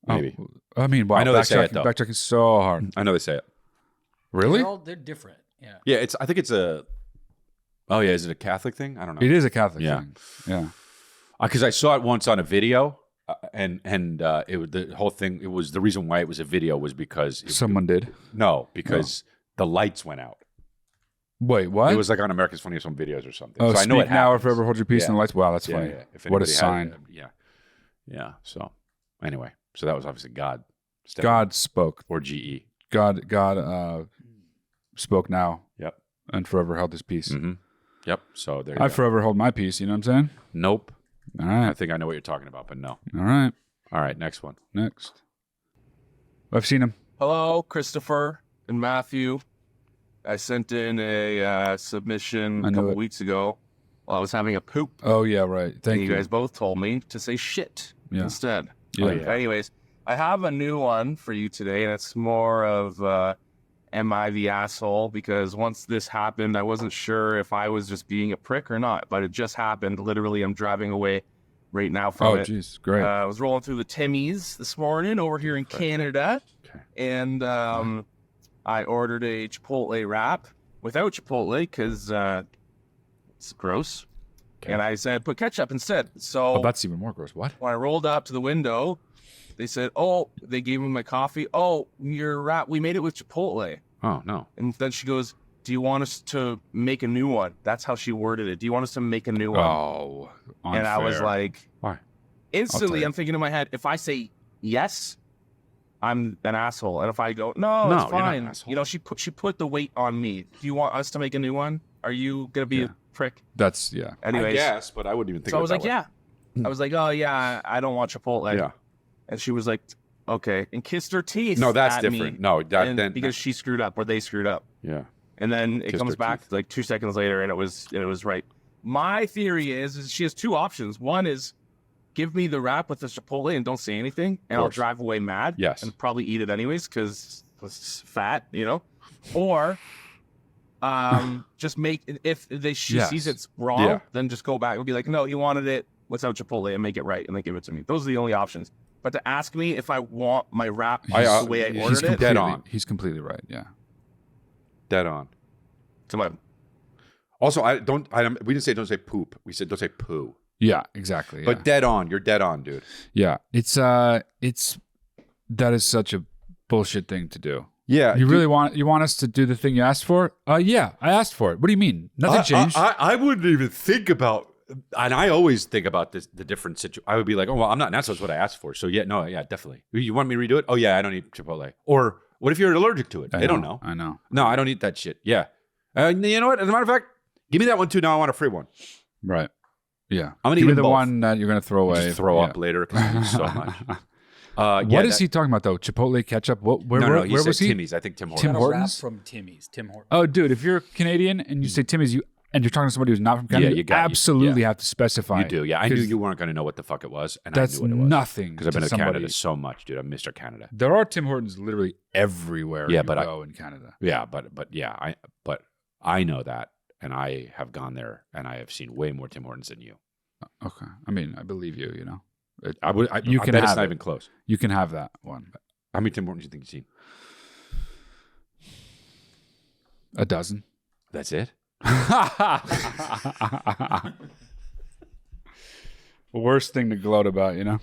Maybe. Oh, I mean, wow. I know they say it, backtracking- though. Backtracking is so hard. I know they say it. Really? They're different. Yeah. Yeah, I think it's a. Oh yeah, is it a Catholic thing? I don't know. It is a Catholic Yeah. thing. Yeah. Because I saw it once on a video, and it was the whole thing. It was the reason why it was a video was because Someone did. No, because the lights went out. Wait, what? It was like on America's Funniest Home Videos or something. Oh, so I know it now or happens. forever hold your peace Yeah. in the lights. Wow, that's funny. Yeah. If What a anybody had- sign. Yeah. So anyway, so that was obviously God. God spoke. Or GE. God spoke now. Yep. And forever held his peace. Mm-hmm. Yep. So there you I go. forever hold my peace. You know what I'm saying? Nope. All right. I think I know what you're talking about, but no. All right. All right, next one. Next. I've seen him. Hello, Christopher and Matthew. I sent in a submission I a knew couple it. weeks ago while I was having a poop. Oh, yeah, right. Thank and you. you guys both told me to say shit Yeah. instead. Yeah. Anyways, I have a new one for you today, and it's more of am I the asshole? Because once this happened, I wasn't sure if I was just being a prick or not, but it just happened. Literally, I'm driving away right now from Oh, it. jeez. Great. I was rolling through the Timmy's this morning over here in Canada, and I ordered a Chipotle wrap without Chipotle because it's gross. Okay. And I said, put ketchup instead. So Oh, that's even more gross. What? when I rolled up to the window, they said, oh, they gave me my coffee. Oh, your wrap, we made it with Chipotle. Oh, no. And then she goes, do you want us to make a new one? That's how she worded it. Do you want us to make a new one? Oh, unfair. And I was like, Why? instantly, take I'm thinking in my head, if I say yes, I'm an asshole. And if I go, no, No, it's you're not an fine. asshole. You know, she put the weight on me. Do you want us to make a new one? Are you going to be Yeah. a prick? That's, yeah. Anyways. I guess, but I wouldn't even think So I of was it like, that yeah. I was like, oh, yeah, I don't want Chipotle. way. Yeah. And she was like, okay. And kissed her teeth. No, that's at different. me. No, that And then because she screwed up or they screwed up. yeah. And then it Kissed comes her back teeth. like 2 seconds later, and it was right. My theory is she has two options. One is give me the wrap with the Chipotle and don't say anything, and I'll course. drive away mad. Yes. And probably eat it anyways because it's fat, you know. Or just make if she Yes. sees it's wrong, Yeah. then just go back and be like, no, you wanted it without Chipotle and make it right, and then give it to me. Those are the only options. But to ask me if I want my wrap the way I He's ordered it, completely, Dead on. He's completely right. Yeah. Dead on. to my Also, we didn't say don't say poop. We said don't say poo. Yeah, exactly. Yeah. But dead on. You're dead on, dude. yeah. It's that is such a bullshit thing to do. Yeah. You really want us to do the thing you asked for? Yeah, I asked for it. What do you mean? Nothing changed. I wouldn't even think about, and I always think about the different situation. I would be like, oh, well, I'm not an asshole. That's what I asked for. So yeah, no, yeah, definitely. You want me to redo it? Oh yeah, I don't eat Chipotle. Or what if you're allergic to it? They don't know. I know. No, I don't eat that shit. Yeah. You know what? As a matter of fact, give me that one too. Now I want a free one. Right. Yeah. I'm gonna Give eat me them the both. one that you're gonna throw away. Just throw Yeah. up later because I eat so much. What is he talking about though? Chipotle ketchup? Where He where said was he? Timmy's. I think Tim Hortons. Tim Got a wrap Hortons? from Timmy's. Tim Hortons. Oh, dude, if you're Canadian and you say Timmy's, and you're talking to somebody who's not from Canada, you you got- absolutely yeah. have to specify. You do, yeah. I knew 'Cause you weren't going to know what the fuck it was, and That's I knew what it was nothing because I've been to to Canada somebody. so much, dude. I'm Mr. Canada. There are Tim Hortons literally everywhere Yeah, you but go in Canada. Yeah, but yeah, I know that, and I have gone there, and I have seen way more Tim Hortons than you. Okay. I mean, I believe you, you know. You can bet it's have not it. even close. You can have that one. How many Tim Hortons do you think you've seen? A dozen. That's it. Worst thing to gloat about, you know?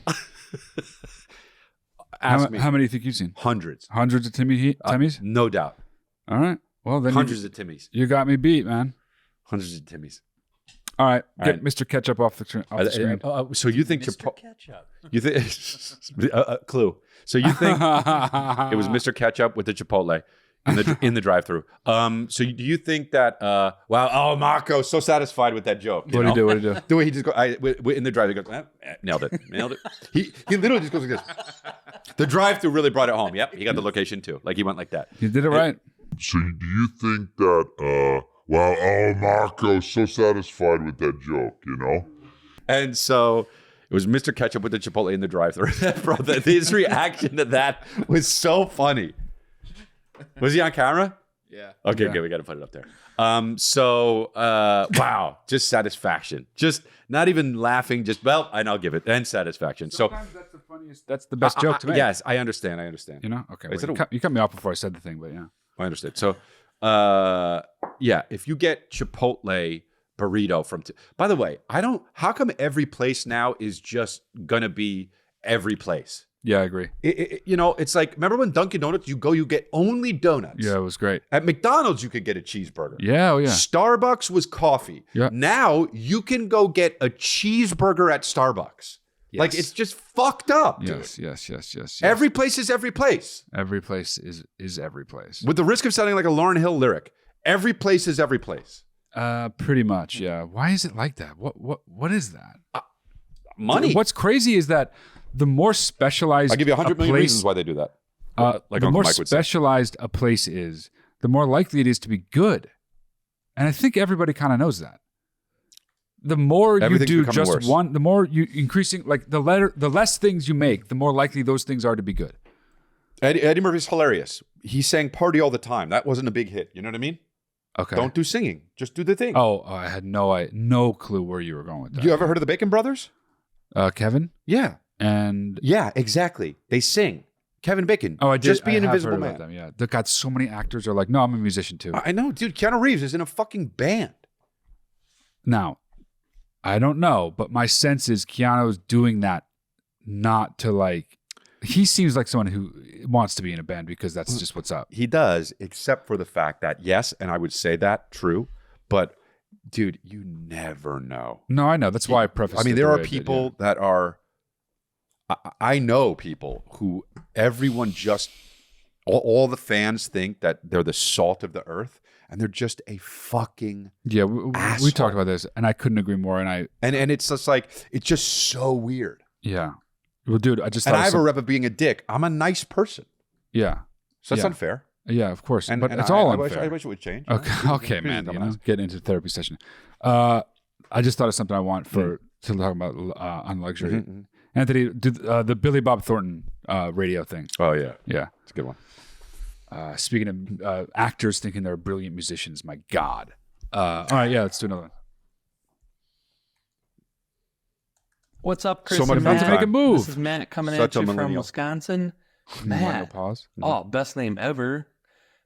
Ask me. How many do you think you've seen? Hundreds. Hundreds of Timmy's? No doubt. All right. Well, then Hundreds of Timmy's. you got me beat, man. Hundreds of Timmy's. All right. All Get right. Mr. Ketchup off the screen. So you think Mr. Ketchup. You think clue? So you think it was Mr. Ketchup with the Chipotle in the drive-through? So do you think that? Wow! Oh, Marco's so satisfied with that joke. What do you do? The way he just go in the drive, he goes, nailed it. He literally just goes like this. The drive-through really brought it home. Yep, he got the location too. Like he went like that. You did it right. So do you think that, wow, oh, Marco's so satisfied with that joke, you know? And so it was Mr. Ketchup with the Chipotle in the drive-through. Bro, his reaction to that was so funny. Was he on camera? Yeah. Okay, Yeah. good. We got to put it up there. Wow, just satisfaction. Just not even laughing. Just and I'll give it and satisfaction. Sometimes that's the funniest. That's the best joke to make. Yes, I understand. You know? Okay. Is Wait, it you cut me off before I said the thing, but yeah. I understand. So, if you get Chipotle burrito from. By the way, how come every place now is just gonna be every place? Yeah, I agree. It's like, remember when Dunkin' Donuts, you get only donuts. Yeah, it was great. At McDonald's, you could get a cheeseburger. Yeah, oh yeah. Starbucks was coffee. Yeah. Now you can go get a cheeseburger at Starbucks. Yes. Like, it's just fucked up, dude. Yes. Every place is every place. Every place is every place. With the risk of sounding like a Lauryn Hill lyric, every place is every place. Pretty much, yeah. Why is it like that? What is that? Money. What's crazy is that the more specialized I'll give you 100 million place, reasons why they do that. Like the Uncle more Mike would say. specialized a place is, the more likely it is to be good. And I think everybody kind of knows that. The more Everything's you do becoming just worse. one, the more you increasing, like the less things you make, the more likely those things are to be good. Eddie Murphy's hilarious. He sang "Party All the Time." That wasn't a big hit. You know what I mean? Okay. Don't do singing. Just do the thing. Oh, I had no clue where you were going with that. You ever heard of the Bacon Brothers? Kevin? Yeah. And Yeah, exactly. They sing. Kevin Bacon. oh, I did. Just be I an have invisible heard man. about them, yeah. They've got so many actors are like, no, I'm a musician too. I know, dude. Keanu Reeves is in a fucking band. Now, I don't know, but my sense is Keanu's doing that not to like. He seems like someone who wants to be in a band because that's just what's up. He does, except for the fact that, yes, and I would say that, true, but dude, you never know. No, I know. That's why I prefaced. I mean, it there the are way I did, people yeah. that are. I know people who everyone just all the fans think that they're the salt of the earth, and they're just a fucking Yeah, we asshole. talked about this, and I couldn't agree more. And it's just like it's just so weird. yeah, well, dude, I just And thought I have a rep of being a dick. I'm a nice person, yeah, so that's Yeah. unfair. Yeah, of course, And, but and it's all I unfair. wish it would change. Okay, man. You know, getting into therapy session. I just thought of something I want to talk about on luxury. Mm-hmm. Anthony, the Billy Bob Thornton radio thing. Oh yeah, Yeah. it's a good one. Speaking of actors thinking they're brilliant musicians, my God. All right, yeah, let's do another one. What's up, Chris? Somebody and about to Matt? make a move. This is Matt coming Such at a you from millennial. Wisconsin. Want Matt. to pause? Oh, best name ever.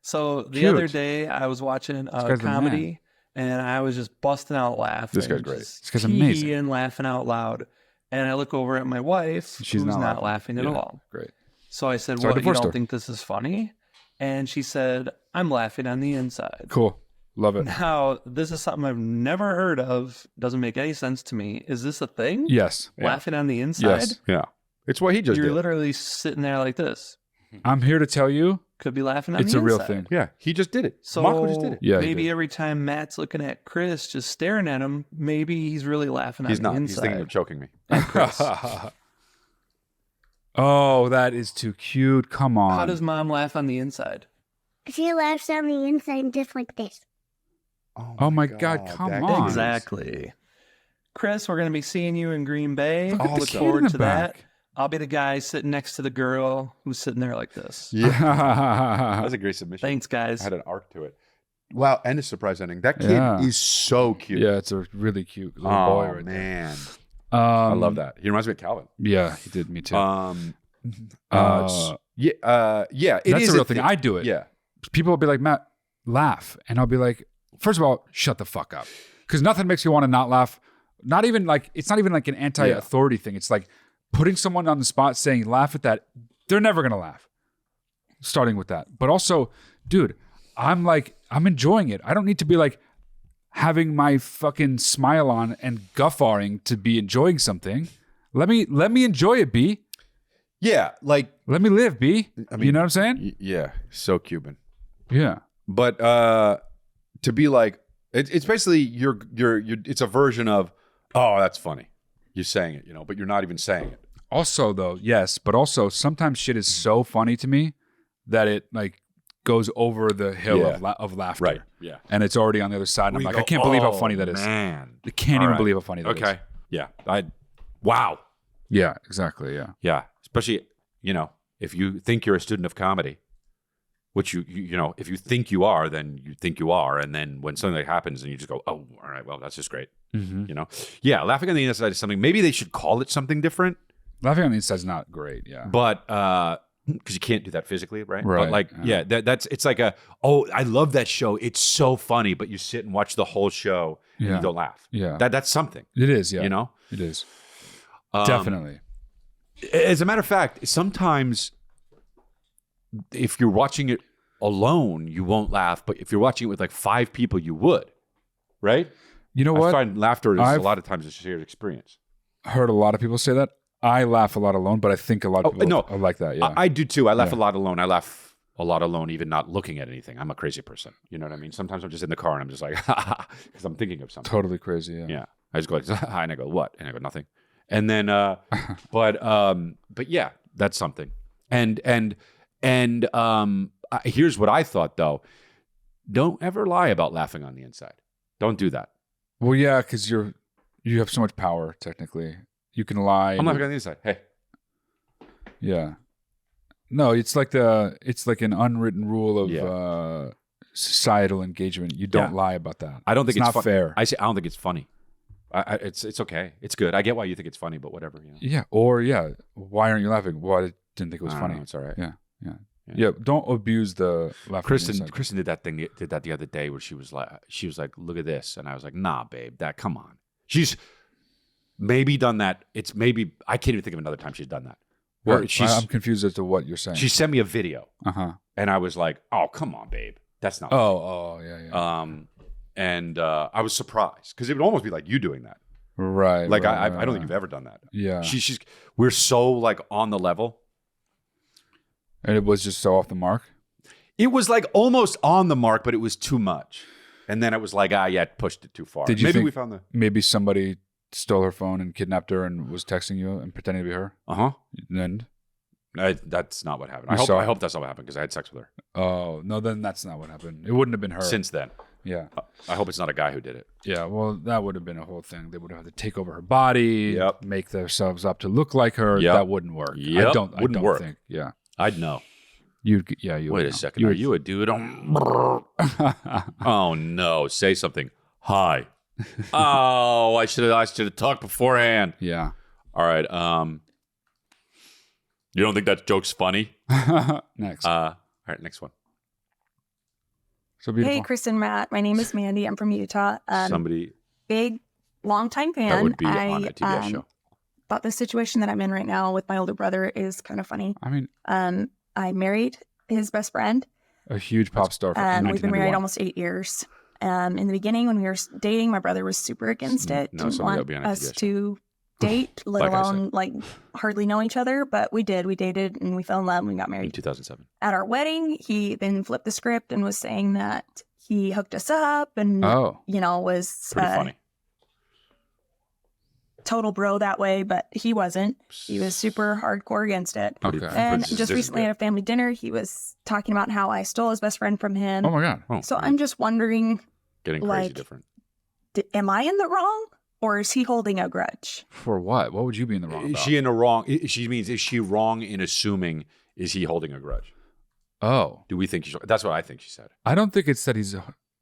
So the Cute. other day I was watching guy's a the comedy and I was just busting out laughing. This guy's great. This guy's amazing. And laughing out loud. And I look over at my wife, She's who's not not laughing at Yeah, all. Great. So I said, Sorry, "Well, you divorce don't story. think this is funny?" And she said, "I'm laughing on the inside." Cool. Love it. Now, this is something I've never heard of. Doesn't make any sense to me. Is this a thing? Yes. Laughing on the inside? Yes. Yeah, it's what he just You're did. literally sitting there like this. I'm here to tell you Could be laughing on it's the a real inside. thing. Yeah, he just did it. So Marco just did it. Yeah, he maybe did. every time Matt's looking at Chris, just staring at him, maybe he's really laughing He's on not. the He's thinking of inside. choking me. Oh, that is too cute. Come on. How does mom laugh on the inside? She laughs on the inside just like this. Oh my God, come that on. is- Exactly. Chris, we're going to be seeing you in Green Bay. Look at the Look kid in forward the to back. that. I'll be the guy sitting next to the girl who's sitting there like this. Yeah, that's a great submission. Thanks, guys. Had an arc to it. Wow, and a surprise ending. That kid Yeah. is so cute. Yeah, it's a really cute little Oh boy right man, there. I love that. He reminds me of Calvin. Yeah, he did. Me too. Yeah. It that's is a real thing. I do it. Yeah. People will be like, Matt, laugh. And I'll be like, first of all, shut the fuck up. Because nothing makes me want to not laugh. Not even like, it's not even like an anti-authority thing. It's like putting someone on the spot saying, laugh at that. They're never going to laugh. Starting with that. But also, dude, I'm enjoying it. I don't need to be like having my fucking smile on and guffawing to be enjoying something. Let me enjoy it, B. Yeah, like Let me live, B. I mean, you know what I'm saying? Yeah, so Cuban. Yeah. But to be like, it's basically you're it's a version of, oh, that's funny. You're saying it, but you're not even saying it. Also, though, yes, but also sometimes shit is so funny to me that it like goes over the hill of laughter. Right. Yeah. And it's already on the other side. And I'm like, I can't believe how funny that is. Man. I can't All even right. believe how funny that is. Okay. Yeah. Wow. Yeah, exactly. Yeah. Yeah. Especially, if you think you're a student of comedy, which you if you think you are, then you think you are. And then when something like happens and you just go, oh, all right, well, that's just great. Mm-hmm. Yeah. Laughing on the inside is something, maybe they should call it something different. Laughing on the inside is not great. Yeah. But because you can't do that physically, right? Right. But like, it's like I love that show. It's so funny, but you sit and watch the whole show and you don't laugh. Yeah. That's something. It is, yeah. You know? It is. Definitely. As a matter of fact, sometimes if you're watching it alone, you won't laugh. But if you're watching it with like 5 people, you would. Right? You know what? I find laughter is a lot of times a shared experience. Heard a lot of people say that. I laugh a lot alone, but I think a lot of people are like that. Yeah, I do too. I laugh a lot alone. I laugh a lot alone, even not looking at anything. I'm a crazy person. You know what I mean? Sometimes I'm just in the car and I'm just like, because I'm thinking of something. Totally crazy. Yeah. Yeah. I just go like, and I go, what? And I go, nothing. And then, but yeah, that's something. And here's what I thought though: don't ever lie about laughing on the inside. Don't do that. Well, yeah, because you have so much power. Technically, you can lie. I'm laughing on the inside. Hey. Yeah. No, it's like an unwritten rule of societal engagement. You don't lie about that. I don't think it's not fair. I don't think it's funny. It's okay. It's good. I get why you think it's funny, but whatever. You know? Yeah. Or why aren't you laughing? Well, I didn't think it was funny. It's all right. Yeah. Don't abuse the laughing. Kristen did that the other day where she was like, look at this, and I was like, nah, babe, come on. She's maybe done that. It's maybe I can't even think of another time she's done that. I'm confused as to what you're saying. She sent me a video, and I was like, "Oh, come on, babe, that's not." Yeah. And I was surprised because it would almost be like you doing that, right? Like I don't think you've ever done that. Yeah, we're so like on the level, and it was just so off the mark. It was like almost on the mark, but it was too much, and then it was like, pushed it too far. Did you think maybe somebody stole her phone and kidnapped her and was texting you and pretending to be her? And that's not what happened. I hope that's not what happened because I had sex with her. Oh no, then that's not what happened. It wouldn't have been her. Since then, yeah. I hope it's not a guy who did it. Yeah, well, that would have been a whole thing. They would have had to take over her body, make themselves up to look like her. That wouldn't work. Yep. I don't work. think. Yeah, I'd know. You wait a second. Are you a dude? Oh no! Say something. Hi. Oh, I should have talked beforehand. Yeah. All right. You don't think that joke's funny? Next. All right, next one. So beautiful. Hey, Chris and Matt. My name is Mandy. I'm from Utah. Somebody big, longtime fan. That would be on a TBS show. Thought the situation that I'm in right now with my older brother is kind of funny. I mean, I married his best friend. A huge pop star. We've been married almost 8 years. In the beginning, when we were dating, my brother was super against it. Didn't want us to date, let alone like hardly know each other. But we did. We dated and we fell in love and we got married. In 2007. At our wedding, he then flipped the script and was saying that he hooked us up and, was pretty funny. Total bro that way, but he wasn't. He was super hardcore against it. Okay. And just recently at a family dinner, he was talking about how I stole his best friend from him. Oh my God. So I'm just wondering, getting crazy different. Am I in the wrong or is he holding a grudge? For what? What would you be in the wrong about? Is she in the wrong? Is she wrong in assuming is he holding a grudge? Oh. Do we think that's what I think she said. I don't think it's that he's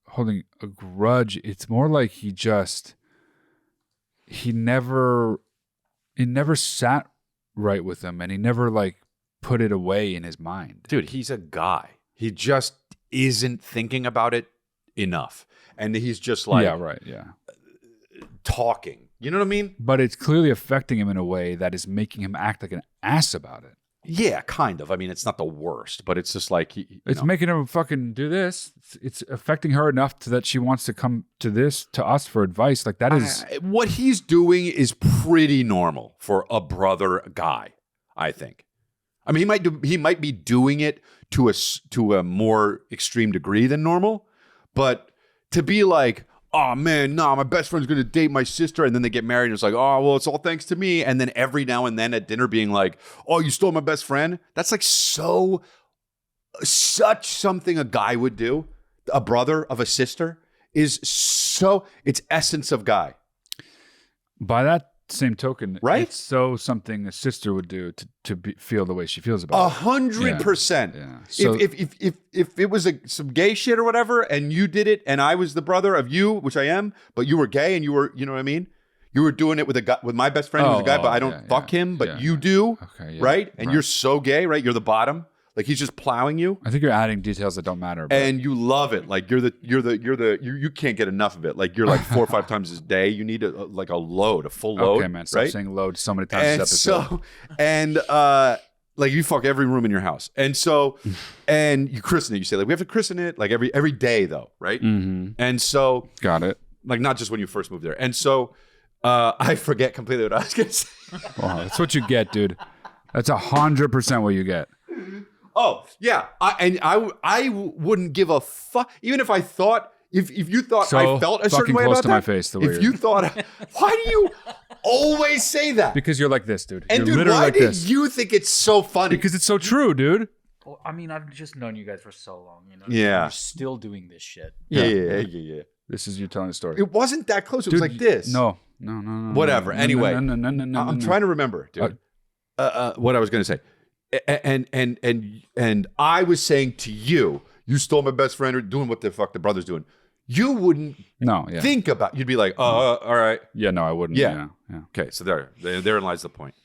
holding a grudge. It's more like he never sat right with him and he never like put it away in his mind. Dude, he's a guy. He just isn't thinking about it enough. And he's just like talking. You know what I mean? But it's clearly affecting him in a way that is making him act like an ass about it. Yeah, kind of. I mean, it's not the worst, but it's just like it's making her fucking do this. It's affecting her enough that she wants to come to us for advice. Like that is what he's doing is pretty normal for a brother guy, I think. I mean, he might be doing it to a more extreme degree than normal, but to be like, oh man, my best friend's gonna date my sister, and then they get married, and it's like, oh well, it's all thanks to me. And then every now and then at dinner being like, oh, you stole my best friend. That's like such something a guy would do. A brother of a sister is it's essence of guy. By that same token, right? It's so something a sister would do to feel the way she feels about 100%. Yeah. So, if it was some gay shit or whatever, and you did it, and I was the brother of you, which I am, but you were gay and you were, you know what I mean? You were doing it with a guy, with my best friend who's a guy, but I don't fuck him, but you do, right? And you're so gay, right? You're the bottom. Like he's just plowing you. I think you're adding details that don't matter. But. And you love it. Like you can't get enough of it. Like you're like 4 or 5 times a day. You need a full load. Okay, man. Stop right? saying load so many times this episode. Like you fuck every room in your house. And so, and you christen it. You say like, we have to christen it like every day though. Right. Mm-hmm. And so. Got it. Like not just when you first moved there. And so I forget completely what I was going to say. Wow, that's what you get, dude. That's 100% what you get. Oh yeah, I wouldn't give a fuck even if I thought if you thought I felt a certain way about that. My face, the way if you thought, why do you always say that? Because you're like this, dude. And you're dude, why did you think it's so funny? Because it's so true, dude. Well, I mean, I've just known you guys for so long, you know. Yeah. You're still doing this shit. Yeah. This is you telling a story. It wasn't that close. It was like this. No. Whatever. Anyway, no. I'm trying to remember, dude. What I was going to say. And I was saying to you, you stole my best friend or doing what the fuck the brother's doing. You wouldn't think about. You'd be like, all right. Yeah, no, I wouldn't. Yeah. Okay, so therein lies the point.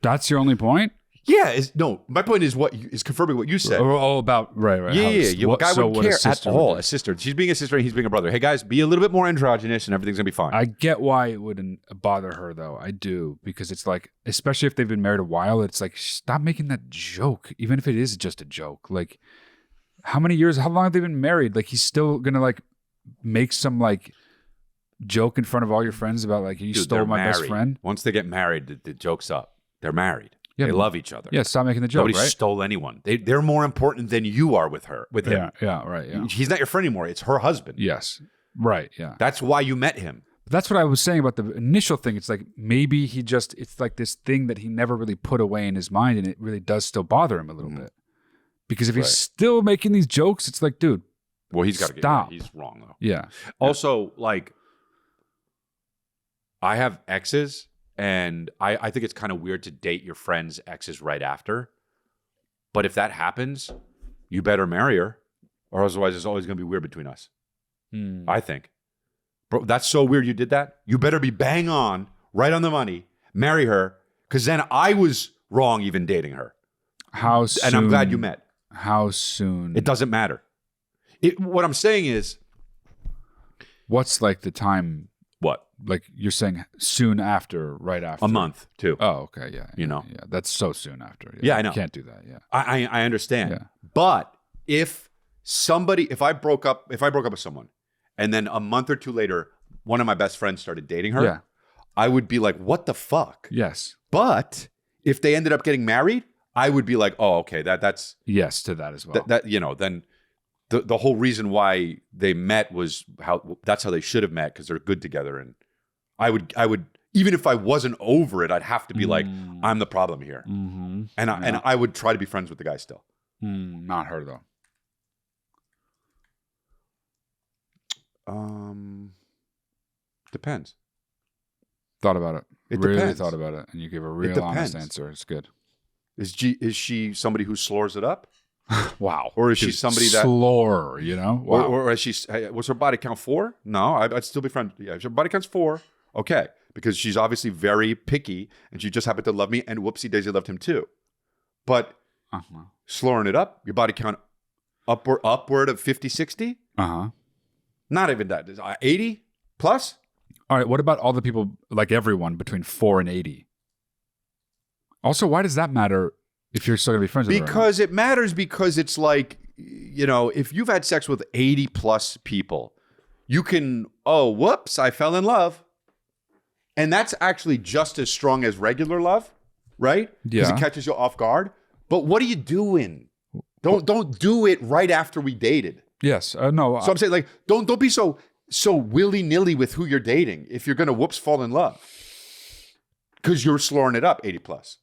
That's your only point? Yeah. My point is confirming what you said. About right. Yeah. A guy wouldn't care at all. A sister. She's being a sister and he's being a brother. Hey guys, be a little bit more androgynous and everything's gonna be fine. I get why it wouldn't bother her though. I do, because it's like, especially if they've been married a while, it's like, stop making that joke, even if it is just a joke. Like, how long have they been married? Like, he's still gonna like make some like joke in front of all your friends about like, you stole my best friend. Once they get married, the joke's up. They're married. Yeah, they love each other. Yeah, stop making the joke. Nobody stole anyone. They're more important than you are with him. Yeah, right. Yeah. He's not your friend anymore. It's her husband. Yes. Right. Yeah. That's why you met him. But that's what I was saying about the initial thing. It's like maybe it's like this thing that he never really put away in his mind, and it really does still bother him a little bit. Because if he's still making these jokes, it's like, dude. Well, he's got to get. He's wrong though. Yeah. Also, like, I have exes. And I think it's kind of weird to date your friend's exes right after. But if that happens, you better marry her. Or otherwise it's always going to be weird between us. I think. Bro, that's so weird you did that. You better be bang on, right on the money, marry her. Because then I was wrong even dating her. How soon? And I'm glad you met. How soon? It doesn't matter. What I'm saying is. What's like the time? What? Like you're saying soon after, right after? A month, too. Oh, okay. Yeah. You know? Yeah. That's so soon after. Yeah, I know. You can't do that. Yeah. I understand. Yeah. But if I broke up with someone and then a month or two later, one of my best friends started dating her, I would be like, what the fuck? Yes. But if they ended up getting married, I would be like, oh, okay, that's yes to that as well. Then the whole reason why they met was that's how they should have met because they're good together. And I would even if I wasn't over it, I'd have to be like, I'm the problem here. Mm-hmm. And I would try to be friends with the guy still. Not her though. Depends. Thought about it. It really depends. Thought about it, and you gave a real honest answer. It's good. Is she somebody who slurs it up? Wow. Or is she somebody that slur? You know? Wow. Or is she? Was her body count 4? No, I'd still be friends. Yeah, if her body count's 4, okay, because she's obviously very picky, and she just happened to love me, and whoopsie daisy loved him too. But slurring it up, your body count upward of 50, 60? Not even that. 80 plus? All right, what about all the people, like everyone, between 4 and 80? Also, why does that matter if you're still going to be friends with her? Because it matters because it's like, if you've had sex with 80 plus people, you can, whoops, I fell in love. And that's actually just as strong as regular love, right? Because it catches you off guard. But what are you doing? Don't do it right after we dated. Yes, no. So I'm saying, like, don't be so willy-nilly with who you're dating if you're going to fall in love. Because you're slurring it up 80 plus.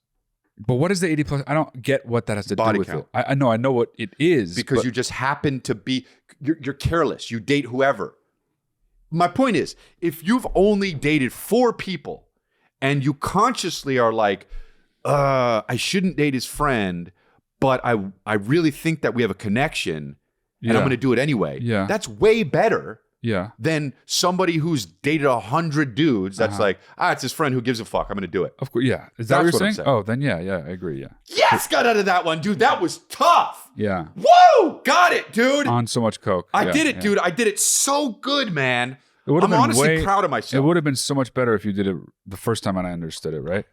But what is the 80 plus? I don't get what that has to Body do with count. it. I know what it is. Because you just happen to be, you're careless. You date whoever. My point is, if you've only dated 4 people and you consciously are like, I shouldn't date his friend, but I really think that we have a connection and I'm going to do it anyway. Yeah. That's way better Yeah. than somebody who's dated 100 dudes. That's like, it's his friend who gives a fuck. I'm going to do it. Of course, yeah. Is that That's what you're I'm saying? Oh, then yeah, I agree. Yeah. Yes, got out of that one, dude. That was tough. Yeah. Woo! Got it, dude. On so much coke. I did it, dude. I did it so good, man. I'm honestly proud of myself. It would have been so much better if you did it the first time and I understood it, right?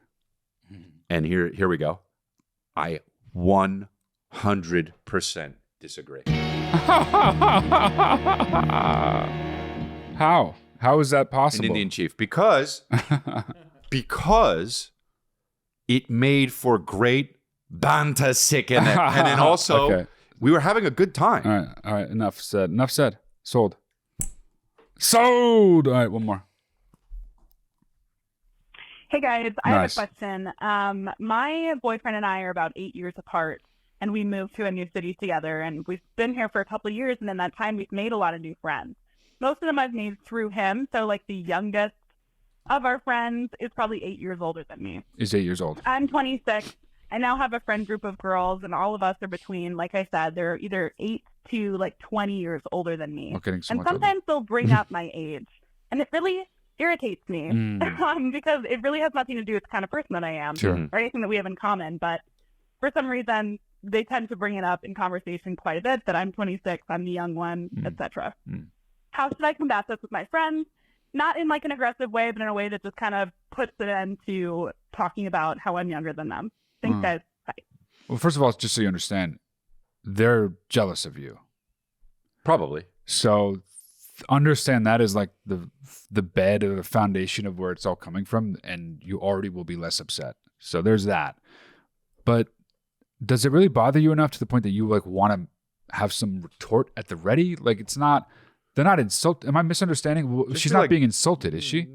And here we go. I 100% disagree. How? How is that possible? An Indian chief. Because it made for great banter sick in it. And then also, we were having a good time. All right. Enough said. Sold. All right, one more. Hey guys, I have a question. My boyfriend and I are about 8 years apart, and we moved to a new city together, and we've been here for a couple of years, and in that time we've made a lot of new friends. Most of them I've made through him, so like the youngest of our friends is probably 8 years older than me. Is 8 years old. I'm 26. I now have a friend group of girls, and all of us are between, like I said, they're either 8 to like 20 years older than me. So and sometimes they'll bring up my age, and it really irritates me because it really has nothing to do with the kind of person that I am or anything that we have in common. But for some reason, they tend to bring it up in conversation quite a bit that I'm 26, I'm the young one, etc. How should I combat this with my friends? Not in like an aggressive way, but in a way that just kind of puts it into talking about how I'm younger than them. Thanks, guys. Bye. Well, first of all, just so you understand, they're jealous of you. Probably. So understand that is like the bed or the foundation of where it's all coming from, and you already will be less upset. So there's that. But does it really bother you enough to the point that you like want to have some retort at the ready? Like it's not, they're not insulted. Am I misunderstanding? She's not being insulted, is she?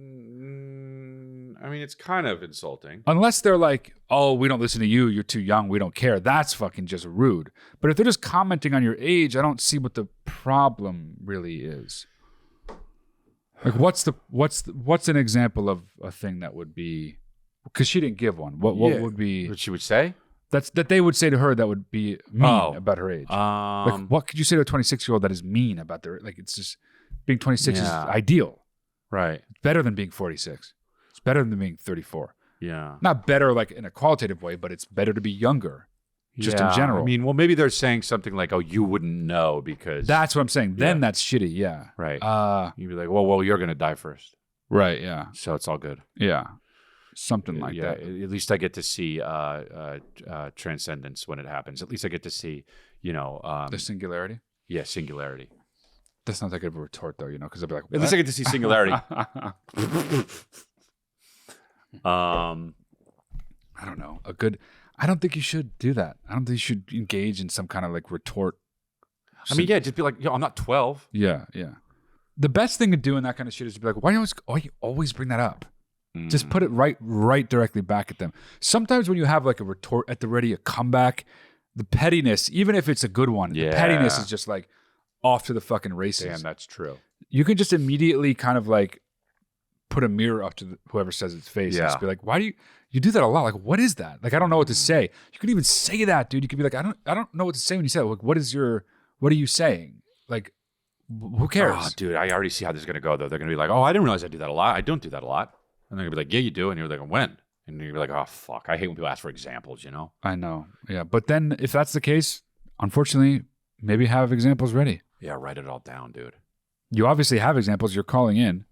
I mean, it's kind of insulting. Unless they're like, oh, we don't listen to you. You're too young. We don't care. That's fucking just rude. But if they're just commenting on your age, I don't see what the problem really is. Like, what's an example of a thing that would be? Because she didn't give one. What would be? What she would say? That they would say to her that would be mean about her age. Like, what could you say to a 26-year-old that is mean about their? Like, it's just being 26 is ideal, right? It's better than being 46. It's better than being 34. Yeah. Not better like in a qualitative way, but it's better to be younger. Just in general. I mean, well, maybe they're saying something like, "Oh, you wouldn't know because." That's what I'm saying. Then that's shitty. Yeah. Right. You'd be like, "Well, you're gonna die first." Right. Yeah. So it's all good. Yeah. Something like that. At least I get to see transcendence when it happens. At least I get to see, the singularity. Yeah, singularity. That's not that good of a retort, though, because I'll be like, what? At least I get to see singularity. I don't know. I don't think you should do that. I don't think you should engage in some kind of like retort. I mean, just be like, I'm not 12. Yeah. The best thing to do in that kind of shit is to be like, why do you always bring that up? Just put it right directly back at them. Sometimes when you have like a retort at the ready, a comeback, the pettiness, even if it's a good one, the pettiness is just like off to the fucking races. Damn, that's true. You can just immediately kind of like put a mirror up to whoever says its face and just be like, why do you do that a lot? Like, what is that? Like, I don't know what to say. You could even say that, dude. You could be like, I don't know what to say when you say that. Like, what are you saying? Like, who cares? Oh, dude, I already see how this is going to go, though. They're going to be like, oh, I didn't realize I do that a lot. I don't do that a lot. And they're going to be like, yeah, you do. And you're like, when? And you're going to be like, oh, fuck. I hate when people ask for examples, I know. Yeah. But then if that's the case, unfortunately, maybe have examples ready. Yeah, write it all down, dude. You obviously have examples. You're calling in.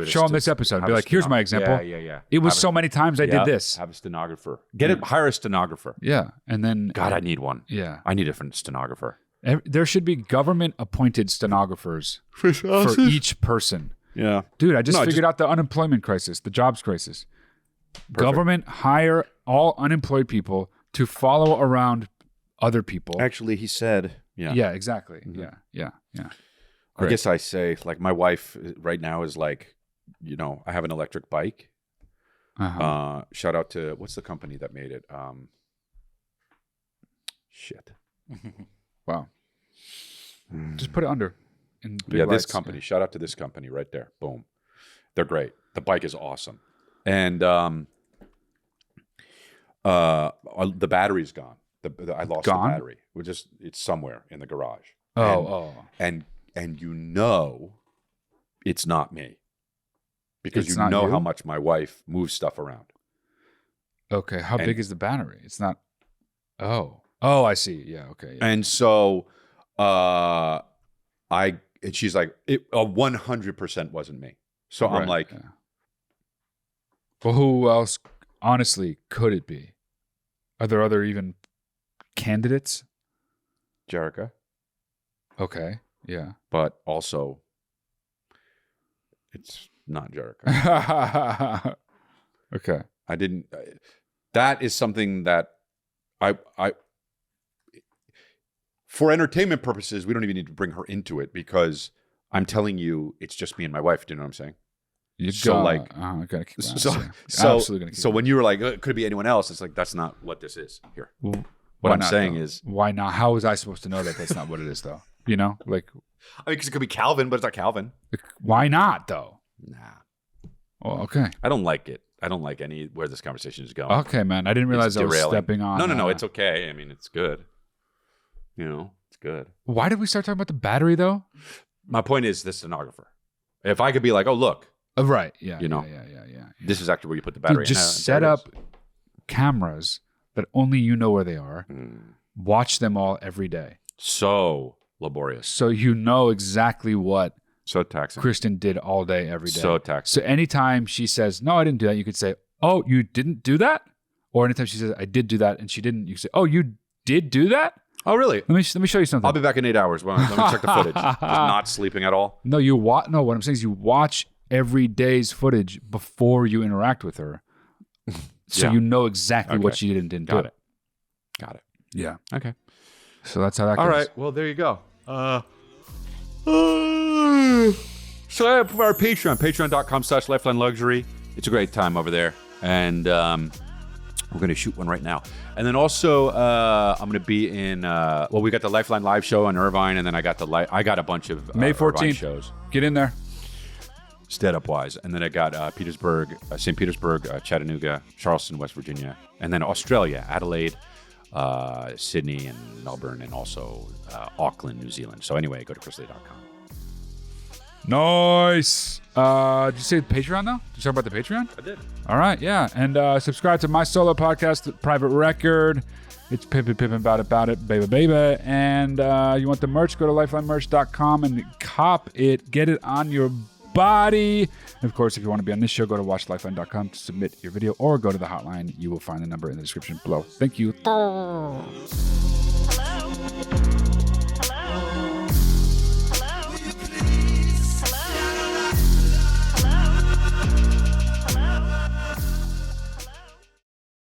Show them this episode. Be like, here's my example. Yeah. It was so many times I did this. Have a stenographer. Hire a stenographer. Yeah. And then. God, I need one. Yeah. I need a different stenographer. There should be government-appointed stenographers for each person. Yeah. Dude, I just figured out the unemployment crisis, the jobs crisis. Perfect. Government hire all unemployed people to follow around other people. Actually, he said, Yeah, exactly. Mm-hmm. Yeah. Great. I guess I say, like, my wife right now is like, I have an electric bike. Shout out to, what's the company that made it? Shit. Wow. Just put it under. This company. Shout out to this company right there. Boom. They're great. The bike is awesome. And the battery's gone. I lost the battery. It's somewhere in the garage. Oh. And it's not me. Because It's you not know you? how much my wife moves stuff around. Okay, how And- big is the battery? It's not. Oh, I see. Yeah, okay. Yeah. And so, and she's like, it 100% wasn't me. So I'm Right, like, yeah. Well, who else? Honestly, could it be? Are there other even candidates? Jerica. Okay, yeah. But also, it's not Jerica. Okay. I didn't. That is something that I for entertainment purposes, we don't even need to bring her into it because I'm telling you, it's just me and my wife. Do you know what I'm saying? You gotta keep so absolutely gonna keep so when you were like, it could be anyone else, it's like that's not what this is here. Well, what why I'm not, saying though? is, why not? How was I supposed to know that that's not what it is, though? You know, like, I mean, because it could be Calvin, but it's not Calvin. Why not, though? Nah. Well, okay. I don't like it. I don't like where this conversation is going. Okay, man. I didn't realize I was stepping on. No. It's okay. I mean, it's good. You know, it's good. Why did we start talking about the battery, though? My point is the stenographer. If I could be like, oh, look. Right. Yeah. You know, yeah. This is actually where you put the battery. Dude, just set up cameras that only you know where they are. Watch them all every day. So laborious. So you know exactly what so taxing Kristen did all day, every day. So taxing. So anytime she says, no, I didn't do that, you could say, oh, you didn't do that? Or anytime she says, I did do that, and she didn't, you could say, oh, you did do that? Oh, really? Let me show you something. I'll be back in 8 hours. Well, let me check the footage. Just not sleeping at all. No, no, what I'm saying is you watch every day's footage before you interact with her. So you know exactly what she did and didn't do it. Got it. Yeah. Okay. So that's how that goes. All right. Well, there you go. So our Patreon, patreon.com/Lifeline Luxury. It's a great time over there. And we're going to shoot one right now. And then also, I'm going to be in, we got the Lifeline live show in Irvine, and then I got a bunch of May 14th Irvine shows. Get in there. Stand-up wise. And then I got St. Petersburg, Chattanooga, Charleston, West Virginia, and then Australia, Adelaide, Sydney, and Melbourne, and also Auckland, New Zealand. So anyway, go to chrisley.com. Nice. Did you say Patreon, though? Did you talk about the Patreon? I did. All right, yeah. And subscribe to my solo podcast, Private Record. It's Pippin' About It, baby. And you want the merch, go to lifelinemerch.com and cop it. Get it on your body. And of course, if you want to be on this show, go to watchlifeline.com to submit your video or go to the hotline. You will find the number in the description below. Thank you. Hello?